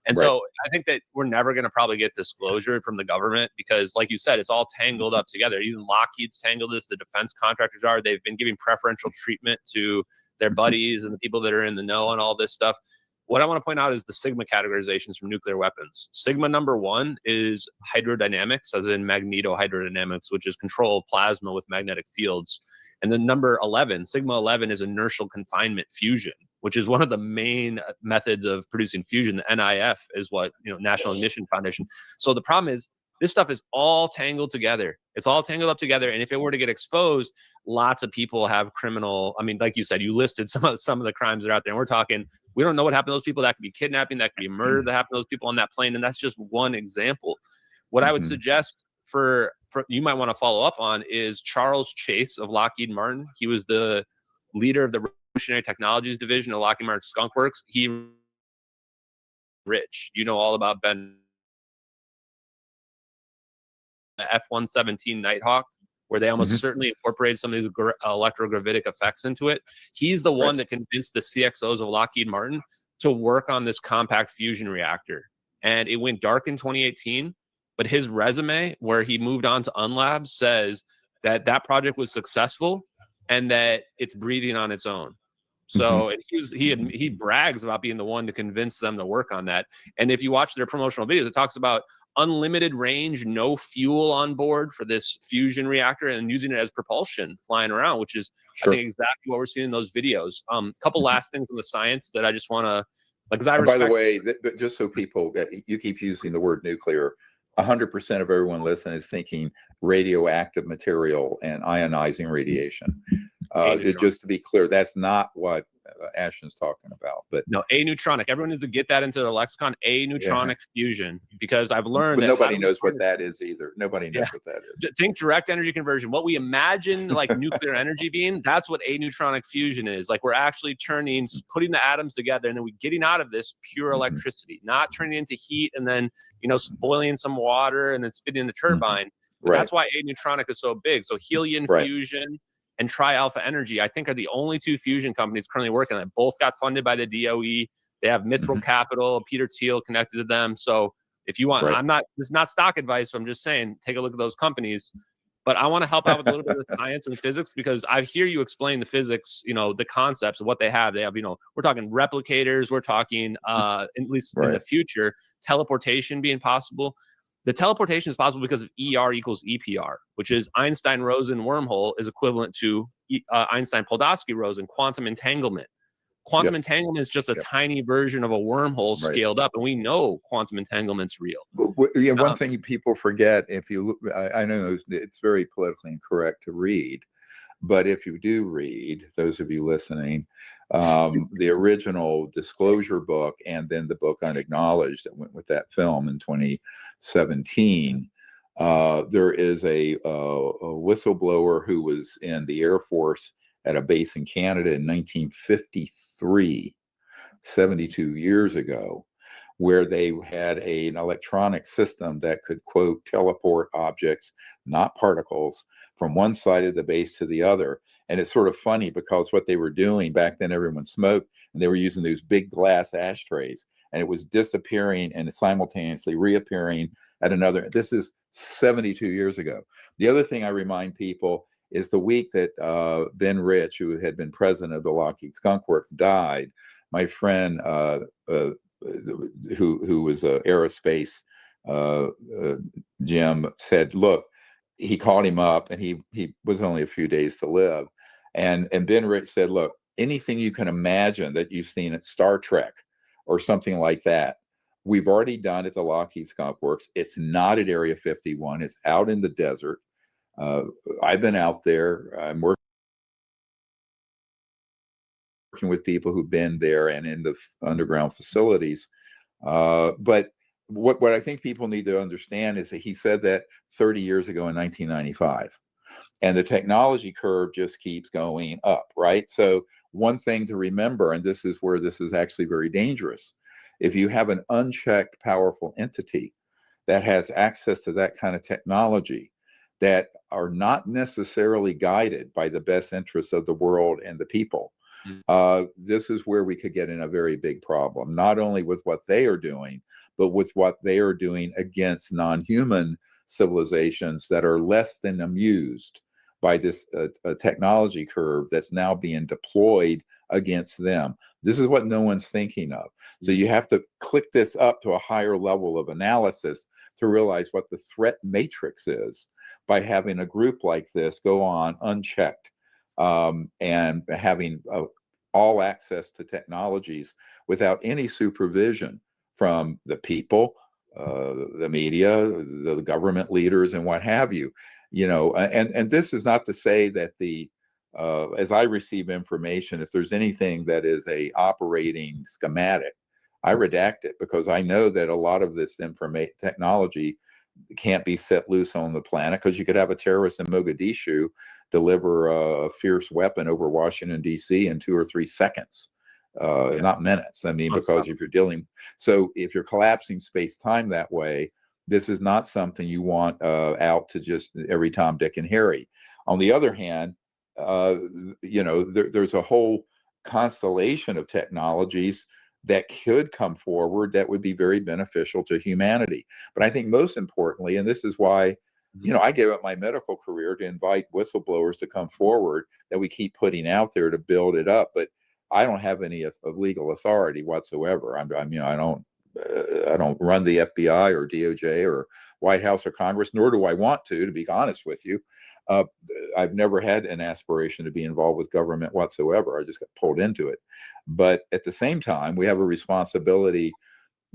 And so I think that we're never going to probably get disclosure from the government, because like you said, it's all tangled up together. Even Lockheed's tangled this, the defense contractors are. They've been giving preferential treatment to their buddies and the people that are in the know on all this stuff. What I want to point out is the sigma categorizations from nuclear weapons. Sigma number 1 is hydrodynamics, as in magnetohydrodynamics, which is control of plasma with magnetic fields. And then number 11, sigma 11, is inertial confinement fusion, which is one of the main methods of producing fusion. The NIF is what, National Ignition Foundation. So the problem is, this stuff is all tangled together. It's all tangled up together. And if it were to get exposed, lots of people have criminal. I mean, like you said, you listed some of the crimes that are out there. And we're talking, we don't know what happened to those people. That could be kidnapping, that could be murder that happened to those people on that plane. And that's just one example. What I would suggest for you might want to follow up on is Charles Chase of Lockheed Martin. He was the leader of the Revolutionary Technologies Division of Lockheed Martin Skunk Works. Rich, all about Ben. The F-117 Nighthawk, where they almost certainly incorporated some of these electrogravitic effects into it. He's the one that convinced the CXOs of Lockheed Martin to work on this compact fusion reactor. And it went dark in 2018, but his resume, where he moved on to Unlab, says that that project was successful and that it's breathing on its own. So and he brags about being the one to convince them to work on that. And if you watch their promotional videos, it talks about unlimited range, no fuel on board for this fusion reactor, and using it as propulsion flying around, which is, I think, exactly what we're seeing in those videos. A couple last things on the science that I just want to, by the way, just so people, you keep using the word nuclear, 100% of everyone listening is thinking radioactive material and ionizing radiation. Just to be clear, that's not what Ashton's talking about. But no, aneutronic. Everyone needs to get that into their lexicon. Aneutronic fusion, because I've learned that nobody knows what that is either. Nobody knows what that is. Think direct energy conversion. What we imagine like nuclear energy being, that's what aneutronic fusion is. Like we're actually putting the atoms together, and then we're getting out of this pure electricity, not turning into heat and then boiling some water and then spinning the turbine. That's why aneutronic is so big. So helium fusion and Tri-Alpha Energy, I think, are the only two fusion companies currently working on it. Both got funded by the DOE. They have Mithril Capital, Peter Thiel connected to them. So if you want, this is not stock advice, but I'm just saying, take a look at those companies. But I want to help out with a little bit of the science and physics, because I hear you explain the physics, the concepts of what they have. They have, we're talking replicators. We're talking, at least in the future, teleportation being possible. The teleportation is possible because of ER equals EPR, which is Einstein-Rosen wormhole is equivalent to Einstein-Podolsky-Rosen quantum entanglement. Quantum entanglement is just a tiny version of a wormhole scaled up, and we know quantum entanglement's real. One thing people forget, if you look, I know it's very politically incorrect to read, But if you do read, those of you listening, the original Disclosure book and then the book Unacknowledged that went with that film in 2017, there is a whistleblower who was in the Air Force at a base in Canada in 1953, 72 years ago, where they had an electronic system that could, quote, teleport objects, not particles, from one side of the base to the other. And it's sort of funny because what they were doing back then, everyone smoked, and they were using those big glass ashtrays, and it was disappearing and simultaneously reappearing at another. This is 72 years ago. The other thing I remind people is the week that Ben Rich, who had been president of the Lockheed Skunk Works, died. My friend, who was an aerospace Jim, said, look, he called him up, and he was only a few days to live. And Ben Rich said, look, anything you can imagine that you've seen at Star Trek or something like that, we've already done at the Lockheed Skunk Works. It's not at Area 51. It's out in the desert. I've been out there. I'm working with people who've been there and in the underground facilities. But what I think people need to understand is that he said that 30 years ago in 1995. And the technology curve just keeps going up, right? So one thing to remember, and this is where this is actually very dangerous, if you have an unchecked, powerful entity that has access to that kind of technology that are not necessarily guided by the best interests of the world and the people, this is where we could get in a very big problem, not only with what they are doing, but with what they are doing against non-human civilizations that are less than amused by this technology curve that's now being deployed against them. This is what no one's thinking of. So you have to click this up to a higher level of analysis to realize what the threat matrix is by having a group like this go on unchecked, and having all access to technologies without any supervision from the people, the media, the government leaders, and what have you. And this is not to say that as I receive information, if there's anything that is a operating schematic, I redact it, because I know that a lot of this technology can't be set loose on the planet, because you could have a terrorist in Mogadishu deliver a fierce weapon over Washington, D.C. in 2 or 3 seconds, not minutes. I mean, because if you're collapsing space-time that way, this is not something you want out to just every Tom, Dick, and Harry. On the other hand, there's a whole constellation of technologies that could come forward that would be very beneficial to humanity. But I think most importantly, and this is why, I gave up my medical career to invite whistleblowers to come forward that we keep putting out there to build it up. But I don't have any of legal authority whatsoever. I don't run the FBI or DOJ or White House or Congress, nor do I want to be honest with you. I've never had an aspiration to be involved with government whatsoever. I just got pulled into it. But at the same time, we have a responsibility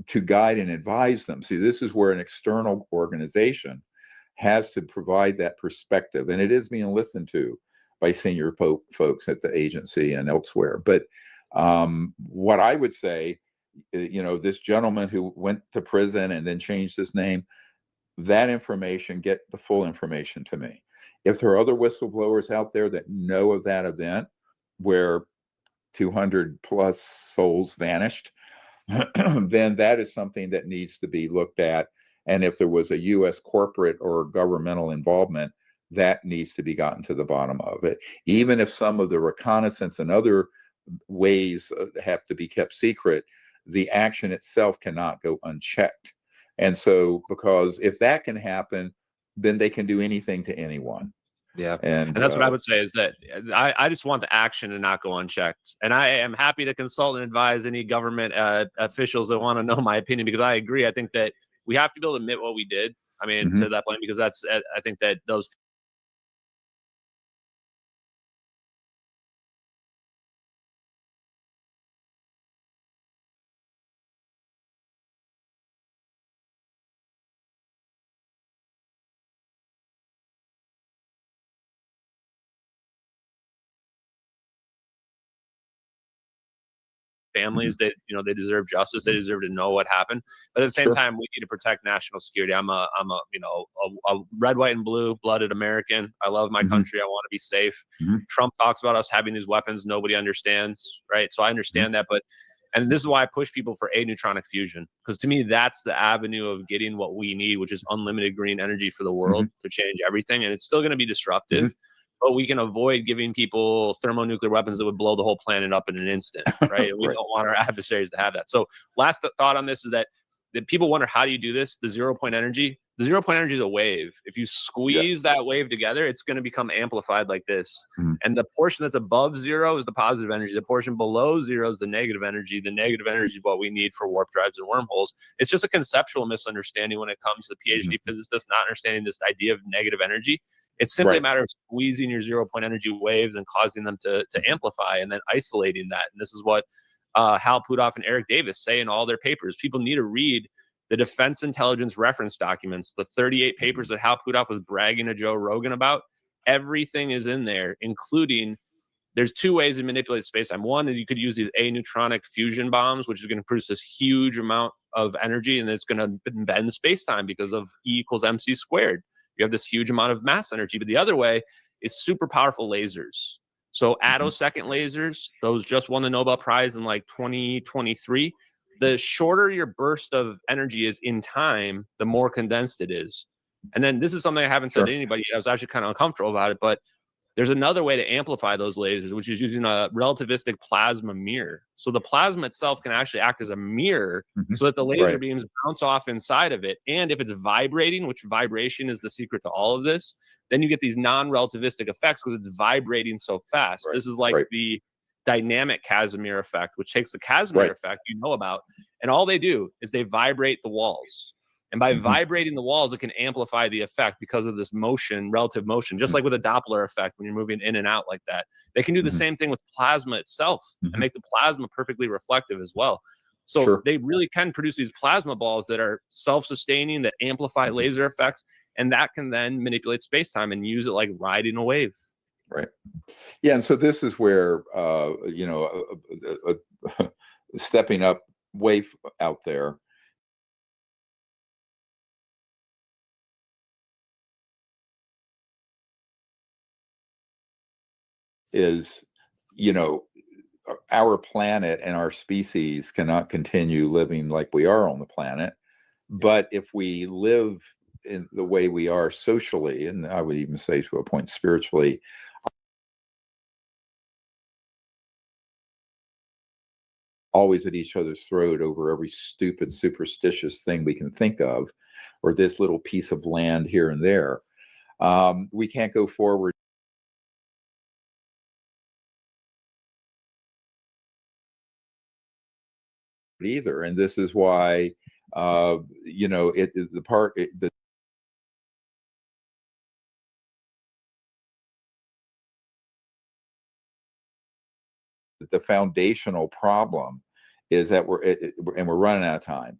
to guide and advise them. See, this is where an external organization has to provide that perspective, and it is being listened to by senior folks at the agency and elsewhere. But what I would say, this gentleman who went to prison and then changed his name, that information, get the full information to me. If there are other whistleblowers out there that know of that event where 200 plus souls vanished, then that is something that needs to be looked at. And if there was a U.S. corporate or governmental involvement, that needs to be gotten to the bottom of it. Even if some of the reconnaissance and other ways have to be kept secret, the action itself cannot go unchecked. And so, because if that can happen, then they can do anything to anyone. Yeah. And that's what I would say, is that I just want the action to not go unchecked. And I am happy to consult and advise any government officials that want to know my opinion, because I agree. I think that we have to be able to admit what we did. I mean, to that point, because I think that those families. They, you know, they deserve justice. They deserve to know what happened. But at the same time, we need to protect national security. I'm a you know, a red, white, and blue blooded American. I love my country. I want to be safe. Trump talks about us having these weapons nobody understands, right? So I understand that, but and this is why I push people for neutronic fusion, because to me that's the avenue of getting what we need, which is unlimited green energy for the world to change everything. And it's still going to be disruptive, but we can avoid giving people thermonuclear weapons that would blow the whole planet up in an instant, right? And we don't want our adversaries to have that. So last thought on this is that people wonder, how do you do this? The 0 point energy. The 0 point energy is a wave. If you squeeze that wave together, it's going to become amplified like this. And the portion that's above 0 is the positive energy. The portion below 0 is the negative energy. The negative energy is what we need for warp drives and wormholes. It's just a conceptual misunderstanding when it comes to PhD physicists not understanding this idea of negative energy. It's simply a matter of squeezing your 0 point energy waves and causing them to amplify and then isolating that. And this is what Hal Puthoff and Eric Davis say in all their papers. People need to read the Defense Intelligence reference documents, the 38 papers that Hal Puthoff was bragging to Joe Rogan about. Everything is in there, including there's 2 ways to manipulate space-time. One is you could use these aneutronic fusion bombs, which is going to produce this huge amount of energy, and it's going to bend space-time because of E equals MC squared. You have this huge amount of mass energy. But the other way is super powerful lasers. So attosecond lasers, those just won the Nobel Prize in like 2023. The shorter your burst of energy is in time, the more condensed it is. And then this is something I haven't said to anybody. I was actually kind of uncomfortable about it, but there's another way to amplify those lasers, which is using a relativistic plasma mirror. So the plasma itself can actually act as a mirror so that the laser beams bounce off inside of it. And if it's vibrating, which vibration is the secret to all of this, then you get these non-relativistic effects because it's vibrating so fast. This is like the dynamic Casimir effect, which takes the Casimir effect you know about, and all they do is they vibrate the walls. And by vibrating the walls, it can amplify the effect because of this motion, relative motion, just like with a Doppler effect when you're moving in and out like that. They can do the same thing with plasma itself and make the plasma perfectly reflective as well. So they really can produce these plasma balls that are self-sustaining, that amplify laser effects, and that can then manipulate space-time and use it like riding a wave. Right. Yeah. And so this is where, you know, stepping up way out there is, you know, our planet and our species cannot continue living like we are on the planet. But if we live in the way we are socially, and I would even say to a point spiritually, always at each other's throat over every stupid, superstitious thing we can think of, or this little piece of land here and there, we can't go forward either. And this is why, you know, the foundational problem is that we're running out of time,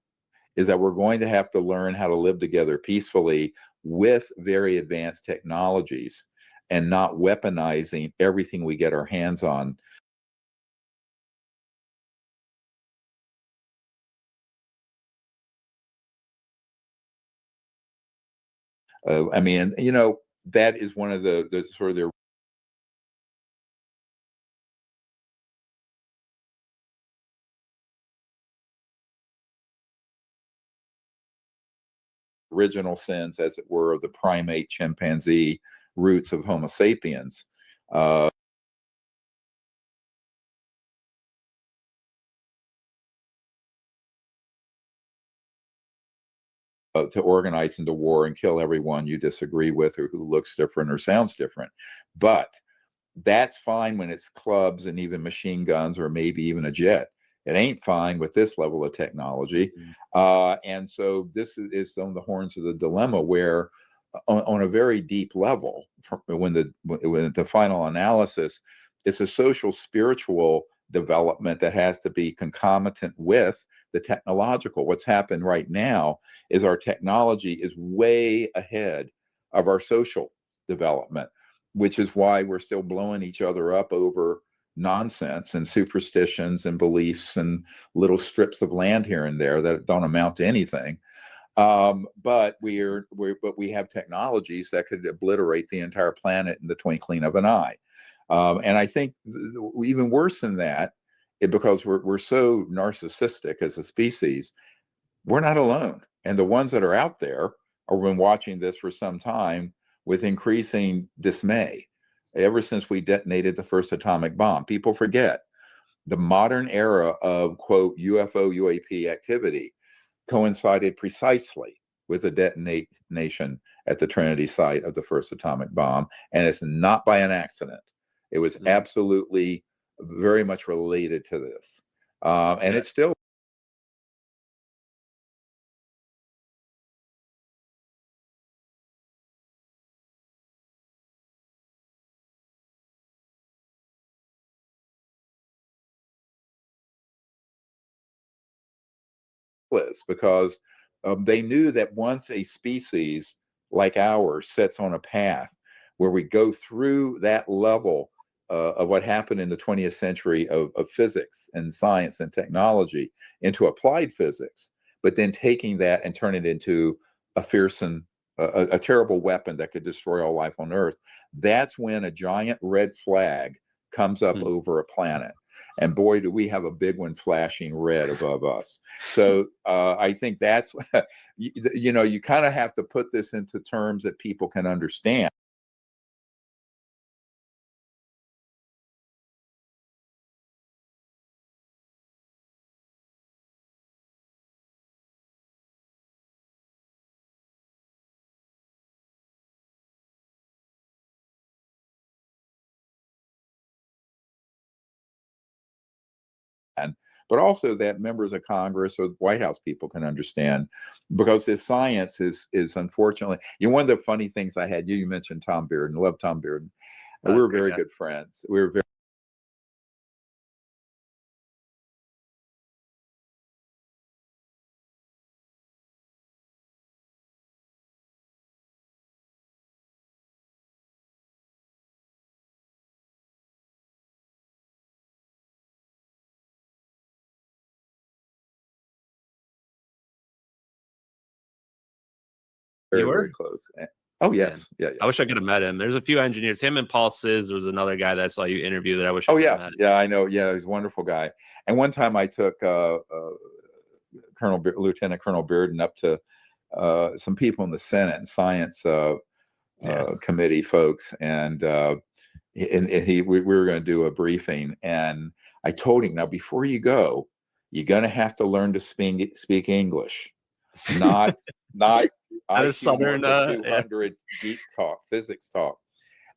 is that we're going to have to learn how to live together peacefully with very advanced technologies and not weaponizing everything we get our hands on. I mean, you know, that is one of the sort of the original sins, as it were, of the primate chimpanzee roots of Homo sapiens. To organize into war and kill everyone you disagree with or who looks different or sounds different. But that's fine when it's clubs and even machine guns or maybe even a jet. It ain't fine with this level of technology. And so this is on the horns of the dilemma where on a very deep level, when the final analysis, it's a social spiritual development that has to be concomitant with the technological. What's happened right now is our technology is way ahead of our social development, which is why we're still blowing each other up over nonsense and superstitions and beliefs and little strips of land here and there that don't amount to anything. But we have technologies that could obliterate the entire planet in the twinkling of an eye. And I think even worse than that, because we're so narcissistic as a species, we're not alone. And the ones that are out there have been watching this for some time with increasing dismay. Ever since we detonated the first atomic bomb, people forget the modern era of, quote, UFO, UAP activity coincided precisely with the detonation at the Trinity site of the first atomic bomb. And it's not by an accident. It was absolutely very much related to this. And it's still is, because they knew that once a species like ours sets on a path where we go through that level of what happened in the 20th century of physics and science and technology into applied physics, but then taking that and turn it into a fearsome, a terrible weapon that could destroy all life on Earth, that's when a giant red flag comes up over a planet. And boy, do we have a big one flashing red above us. So I think that's, you kind of have to put this into terms that people can understand. But also that members of Congress or White House people can understand, because this science is unfortunately, one of the funny things I had, you mentioned Tom Bearden. I love Tom Bearden. We were very good friends. We were very very close. Oh yes, yeah. I wish I could have met him. There's a few engineers. Him and Paul Sizz was another guy that I saw you interview that I wish. I could have met. Yeah, I know. Yeah, he's a wonderful guy. And one time I took Lieutenant Colonel Bearden up to some people in the Senate and Science Committee folks, and we were going to do a briefing, and I told him, now before you go, you're going to have to learn to speak English, not Southern 200 geek talk, physics talk.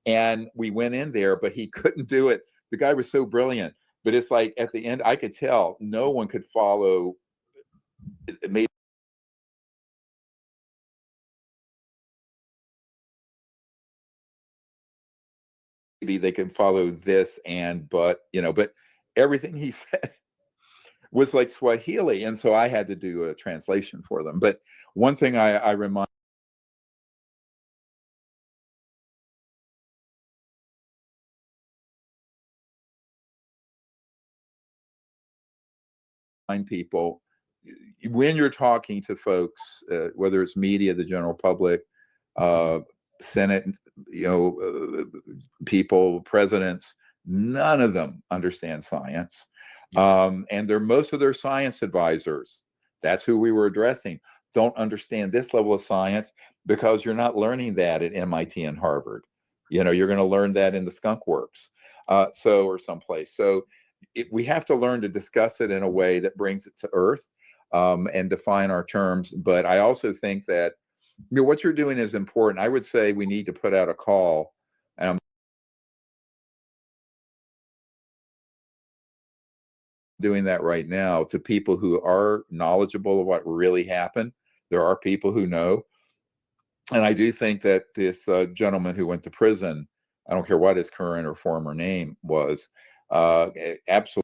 And we went in there, but he couldn't do it. The guy was so brilliant, but it's like at the end, I could tell no one could follow. Maybe they could follow this but everything he said was like Swahili, and so I had to do a translation for them. But one thing I remind people, when you're talking to folks, whether it's media, the general public, Senate, people, presidents, none of them understand science. And most of their science advisors, that's who we were addressing, don't understand this level of science, because you're not learning that at MIT and Harvard. You're going to learn that in the Skunk Works, or someplace. So we have to learn to discuss it in a way that brings it to earth, and define our terms. But I also think that what you're doing is important. I would say we need to put out a call, and I'm doing that right now, to people who are knowledgeable of what really happened. There are people who know. And I do think that this gentleman who went to prison, I don't care what his current or former name was, absolutely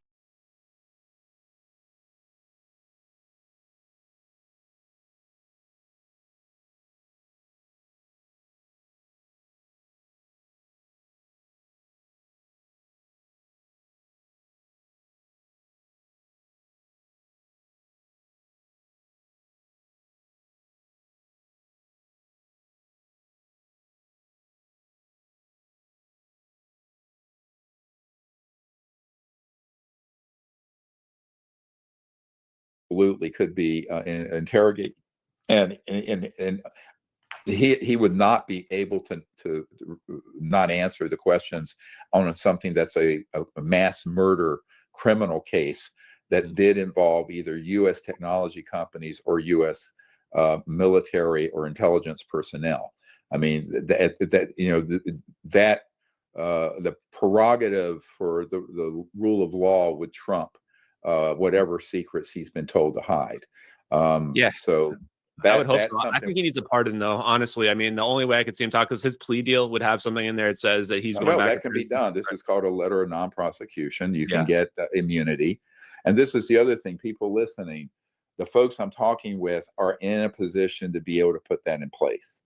absolutely could be interrogated, and he would not be able to not answer the questions on something that's a mass murder criminal case that did involve either U.S. technology companies or U.S. Military or intelligence personnel. I mean, the prerogative for the rule of law would trump whatever secrets he's been told to hide. So I would hope so. I think he needs a pardon, though. Honestly, I mean, the only way I could see him talk is his plea deal would have something in there that says that he's going back. That can be done. This is called a letter of non-prosecution. You can get immunity, and this is the other thing. People listening, the folks I'm talking with are in a position to be able to put that in place,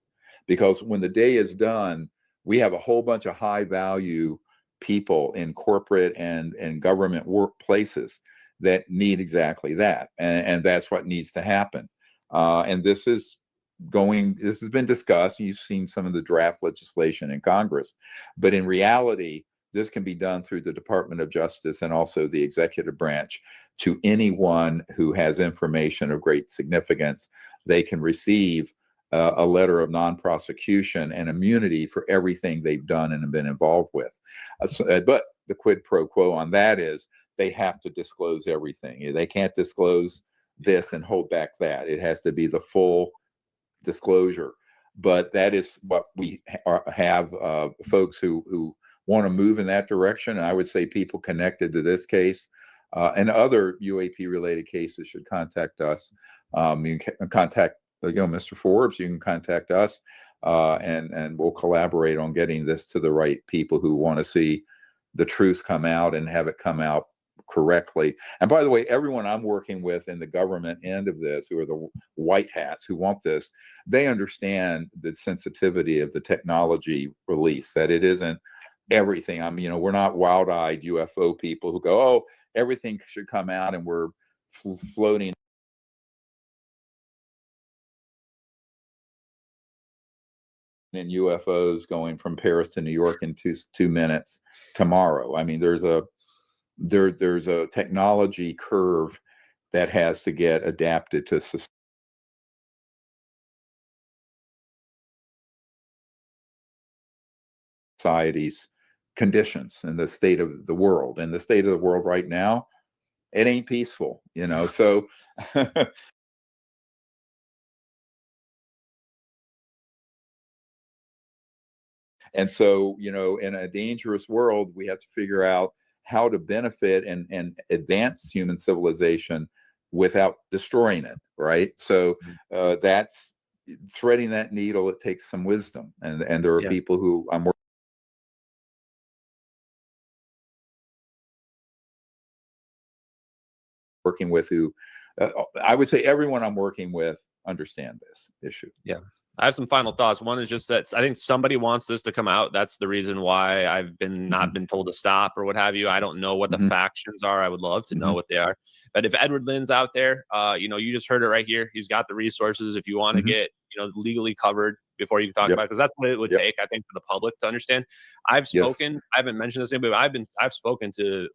because when the day is done, we have a whole bunch of high-value people in corporate and government workplaces that need exactly that, and that's what needs to happen. And this has been discussed. You've seen some of the draft legislation in Congress, but in reality, this can be done through the Department of Justice and also the executive branch. To anyone who has information of great significance, they can receive a letter of non-prosecution and immunity for everything they've done and have been involved with. But the quid pro quo on that is they have to disclose everything. They can't disclose this and hold back that. It has to be the full disclosure. But that is what we have folks who want to move in that direction. And I would say people connected to this case and other UAP related cases should contact us. You can contact Mr. Forbes. You can contact us and we'll collaborate on getting this to the right people who want to see the truth come out and have it come out correctly. And by the way, everyone I'm working with in the government end of this, who are the white hats who want this, they understand the sensitivity of the technology release, that it isn't everything. I mean, we're not wild-eyed UFO people who go, oh, everything should come out and we're floating in UFOs going from Paris to New York in 2 minutes tomorrow. I mean, there's a technology curve that has to get adapted to society's conditions and the state of the world. And the state of the world right now, it ain't peaceful, so and so, in a dangerous world, we have to figure out how to benefit and advance human civilization without destroying it, right? So that's threading that needle. It takes some wisdom, and there are people who I'm working with who I would say everyone I'm working with understand this issue. Yeah. I have some final thoughts. One is just that I think somebody wants this to come out. That's the reason why I've not been told to stop or what have you. I don't know what the factions are. I would love to know what they are. But if Edward Lynn's out there, you just heard it right here. He's got the resources. If you want to get, legally covered before you can talk about it, because that's what it would take, I think, for the public to understand. I've spoken. I haven't mentioned this, but I've spoken to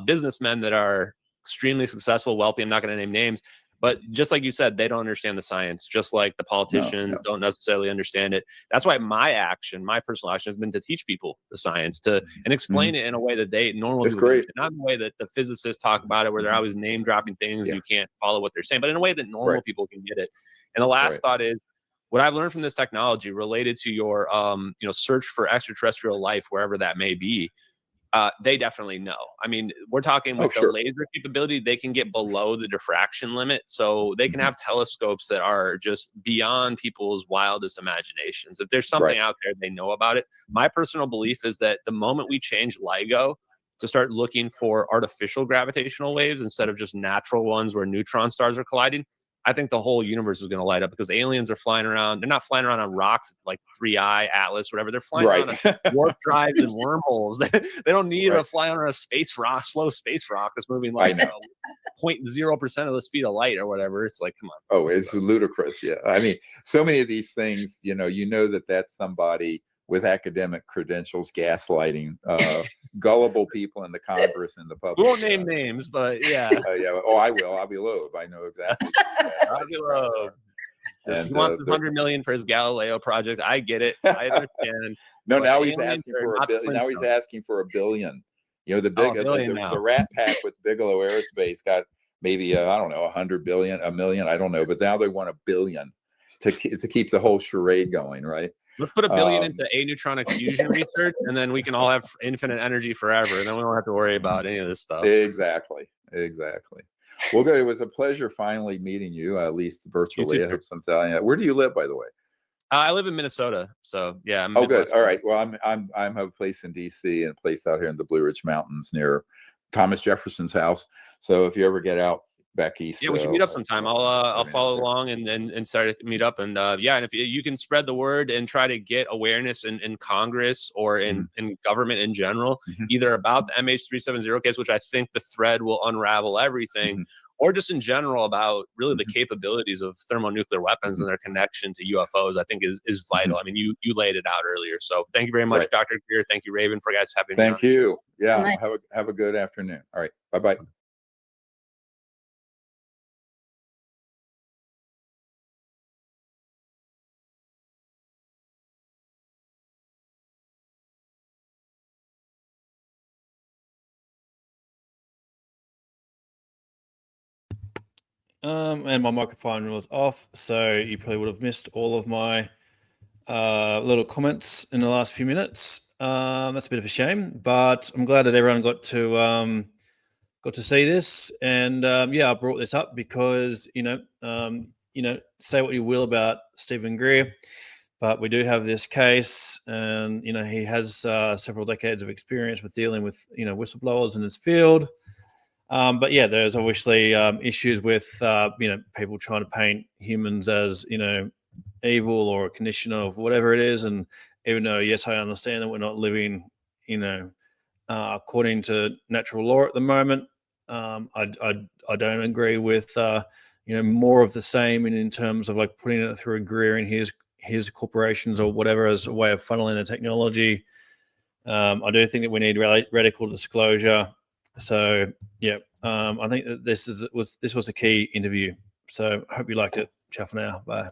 businessmen that are extremely successful, wealthy. I'm not going to name names. But just like you said, they don't understand the science, just like the politicians don't necessarily understand it. That's why my personal action has been to teach people the science and explain it in a way that normal people can understand. Not in the way that the physicists talk about it, where they're always name dropping things and you can't follow what they're saying, but in a way that normal people can get it. And the last thought is, what I've learned from this technology related to your search for extraterrestrial life, wherever that may be, they definitely know. I mean, we're talking with the laser capability, they can get below the diffraction limit. So they can have telescopes that are just beyond people's wildest imaginations. If there's something out there, they know about it. My personal belief is that the moment we change LIGO to start looking for artificial gravitational waves instead of just natural ones where neutron stars are colliding, I think the whole universe is going to light up, because aliens are flying around. They're not flying around on rocks like 3i, Atlas, whatever. They're flying around on warp drives and wormholes. They don't need to fly on a slow space rock that's moving like 0.0% of the speed of light or whatever. It's like, come on. Oh, it's ludicrous. Yeah. I mean, so many of these things, that that's somebody with academic credentials gaslighting gullible people in the Congress and the public. We won't name names, but yeah. Yeah. Oh, I will. I'll be low. I know exactly. I'll be low. And he wants $100 million for his Galileo project. I get it. I understand. No, But now he's aliens asking are for a not the billion. Now he's Flintstones. asking for $1 billion. You know, $1 billion the Rat Pack with Bigelow Aerospace got maybe I don't know, 100 billion, a million, I don't know, but now they want $1 billion to keep the whole charade going, right? Let's put $1 billion into neutronic fusion research, and then we can all have infinite energy forever, and then we don't have to worry about any of this stuff. Exactly. Well, good. It was a pleasure finally meeting you, at least virtually. I hope sometime. Where do you live, by the way? I live in Minnesota, so yeah. I'm good. Midwest. All right. Well, I have a place in DC and a place out here in the Blue Ridge Mountains near Thomas Jefferson's house. So if you ever get out back east, yeah, we should meet up sometime. I'll follow along and start to meet up, and yeah, and if you can spread the word and try to get awareness in Congress or in government in general, either about the MH370 case, which I think the thread will unravel everything. Or just in general about really the capabilities of thermonuclear weapons and their connection to UFOs, I think is vital. I mean, you laid it out earlier. So thank you very much, Dr. Greer. Thank you, Raven, for guys having me on. Thank you. Yeah. Have a good afternoon. All right. Bye-bye. And my microphone was off, so you probably would have missed all of my little comments in the last few minutes. That's a bit of a shame, but I'm glad that everyone got to see this. And yeah, I brought this up because say what you will about Stephen Greer, but we do have this case, and he has several decades of experience with dealing with whistleblowers in his field. But yeah, there's obviously issues with people trying to paint humans as evil or a condition of whatever it is. And even though yes, I understand that we're not living according to natural law at the moment, I don't agree with more of the same in terms of like putting it through Greer and his corporations or whatever as a way of funneling the technology. I do think that we need radical disclosure. So yeah, I think that this was a key interview. So I hope you liked it. Ciao for now. Bye.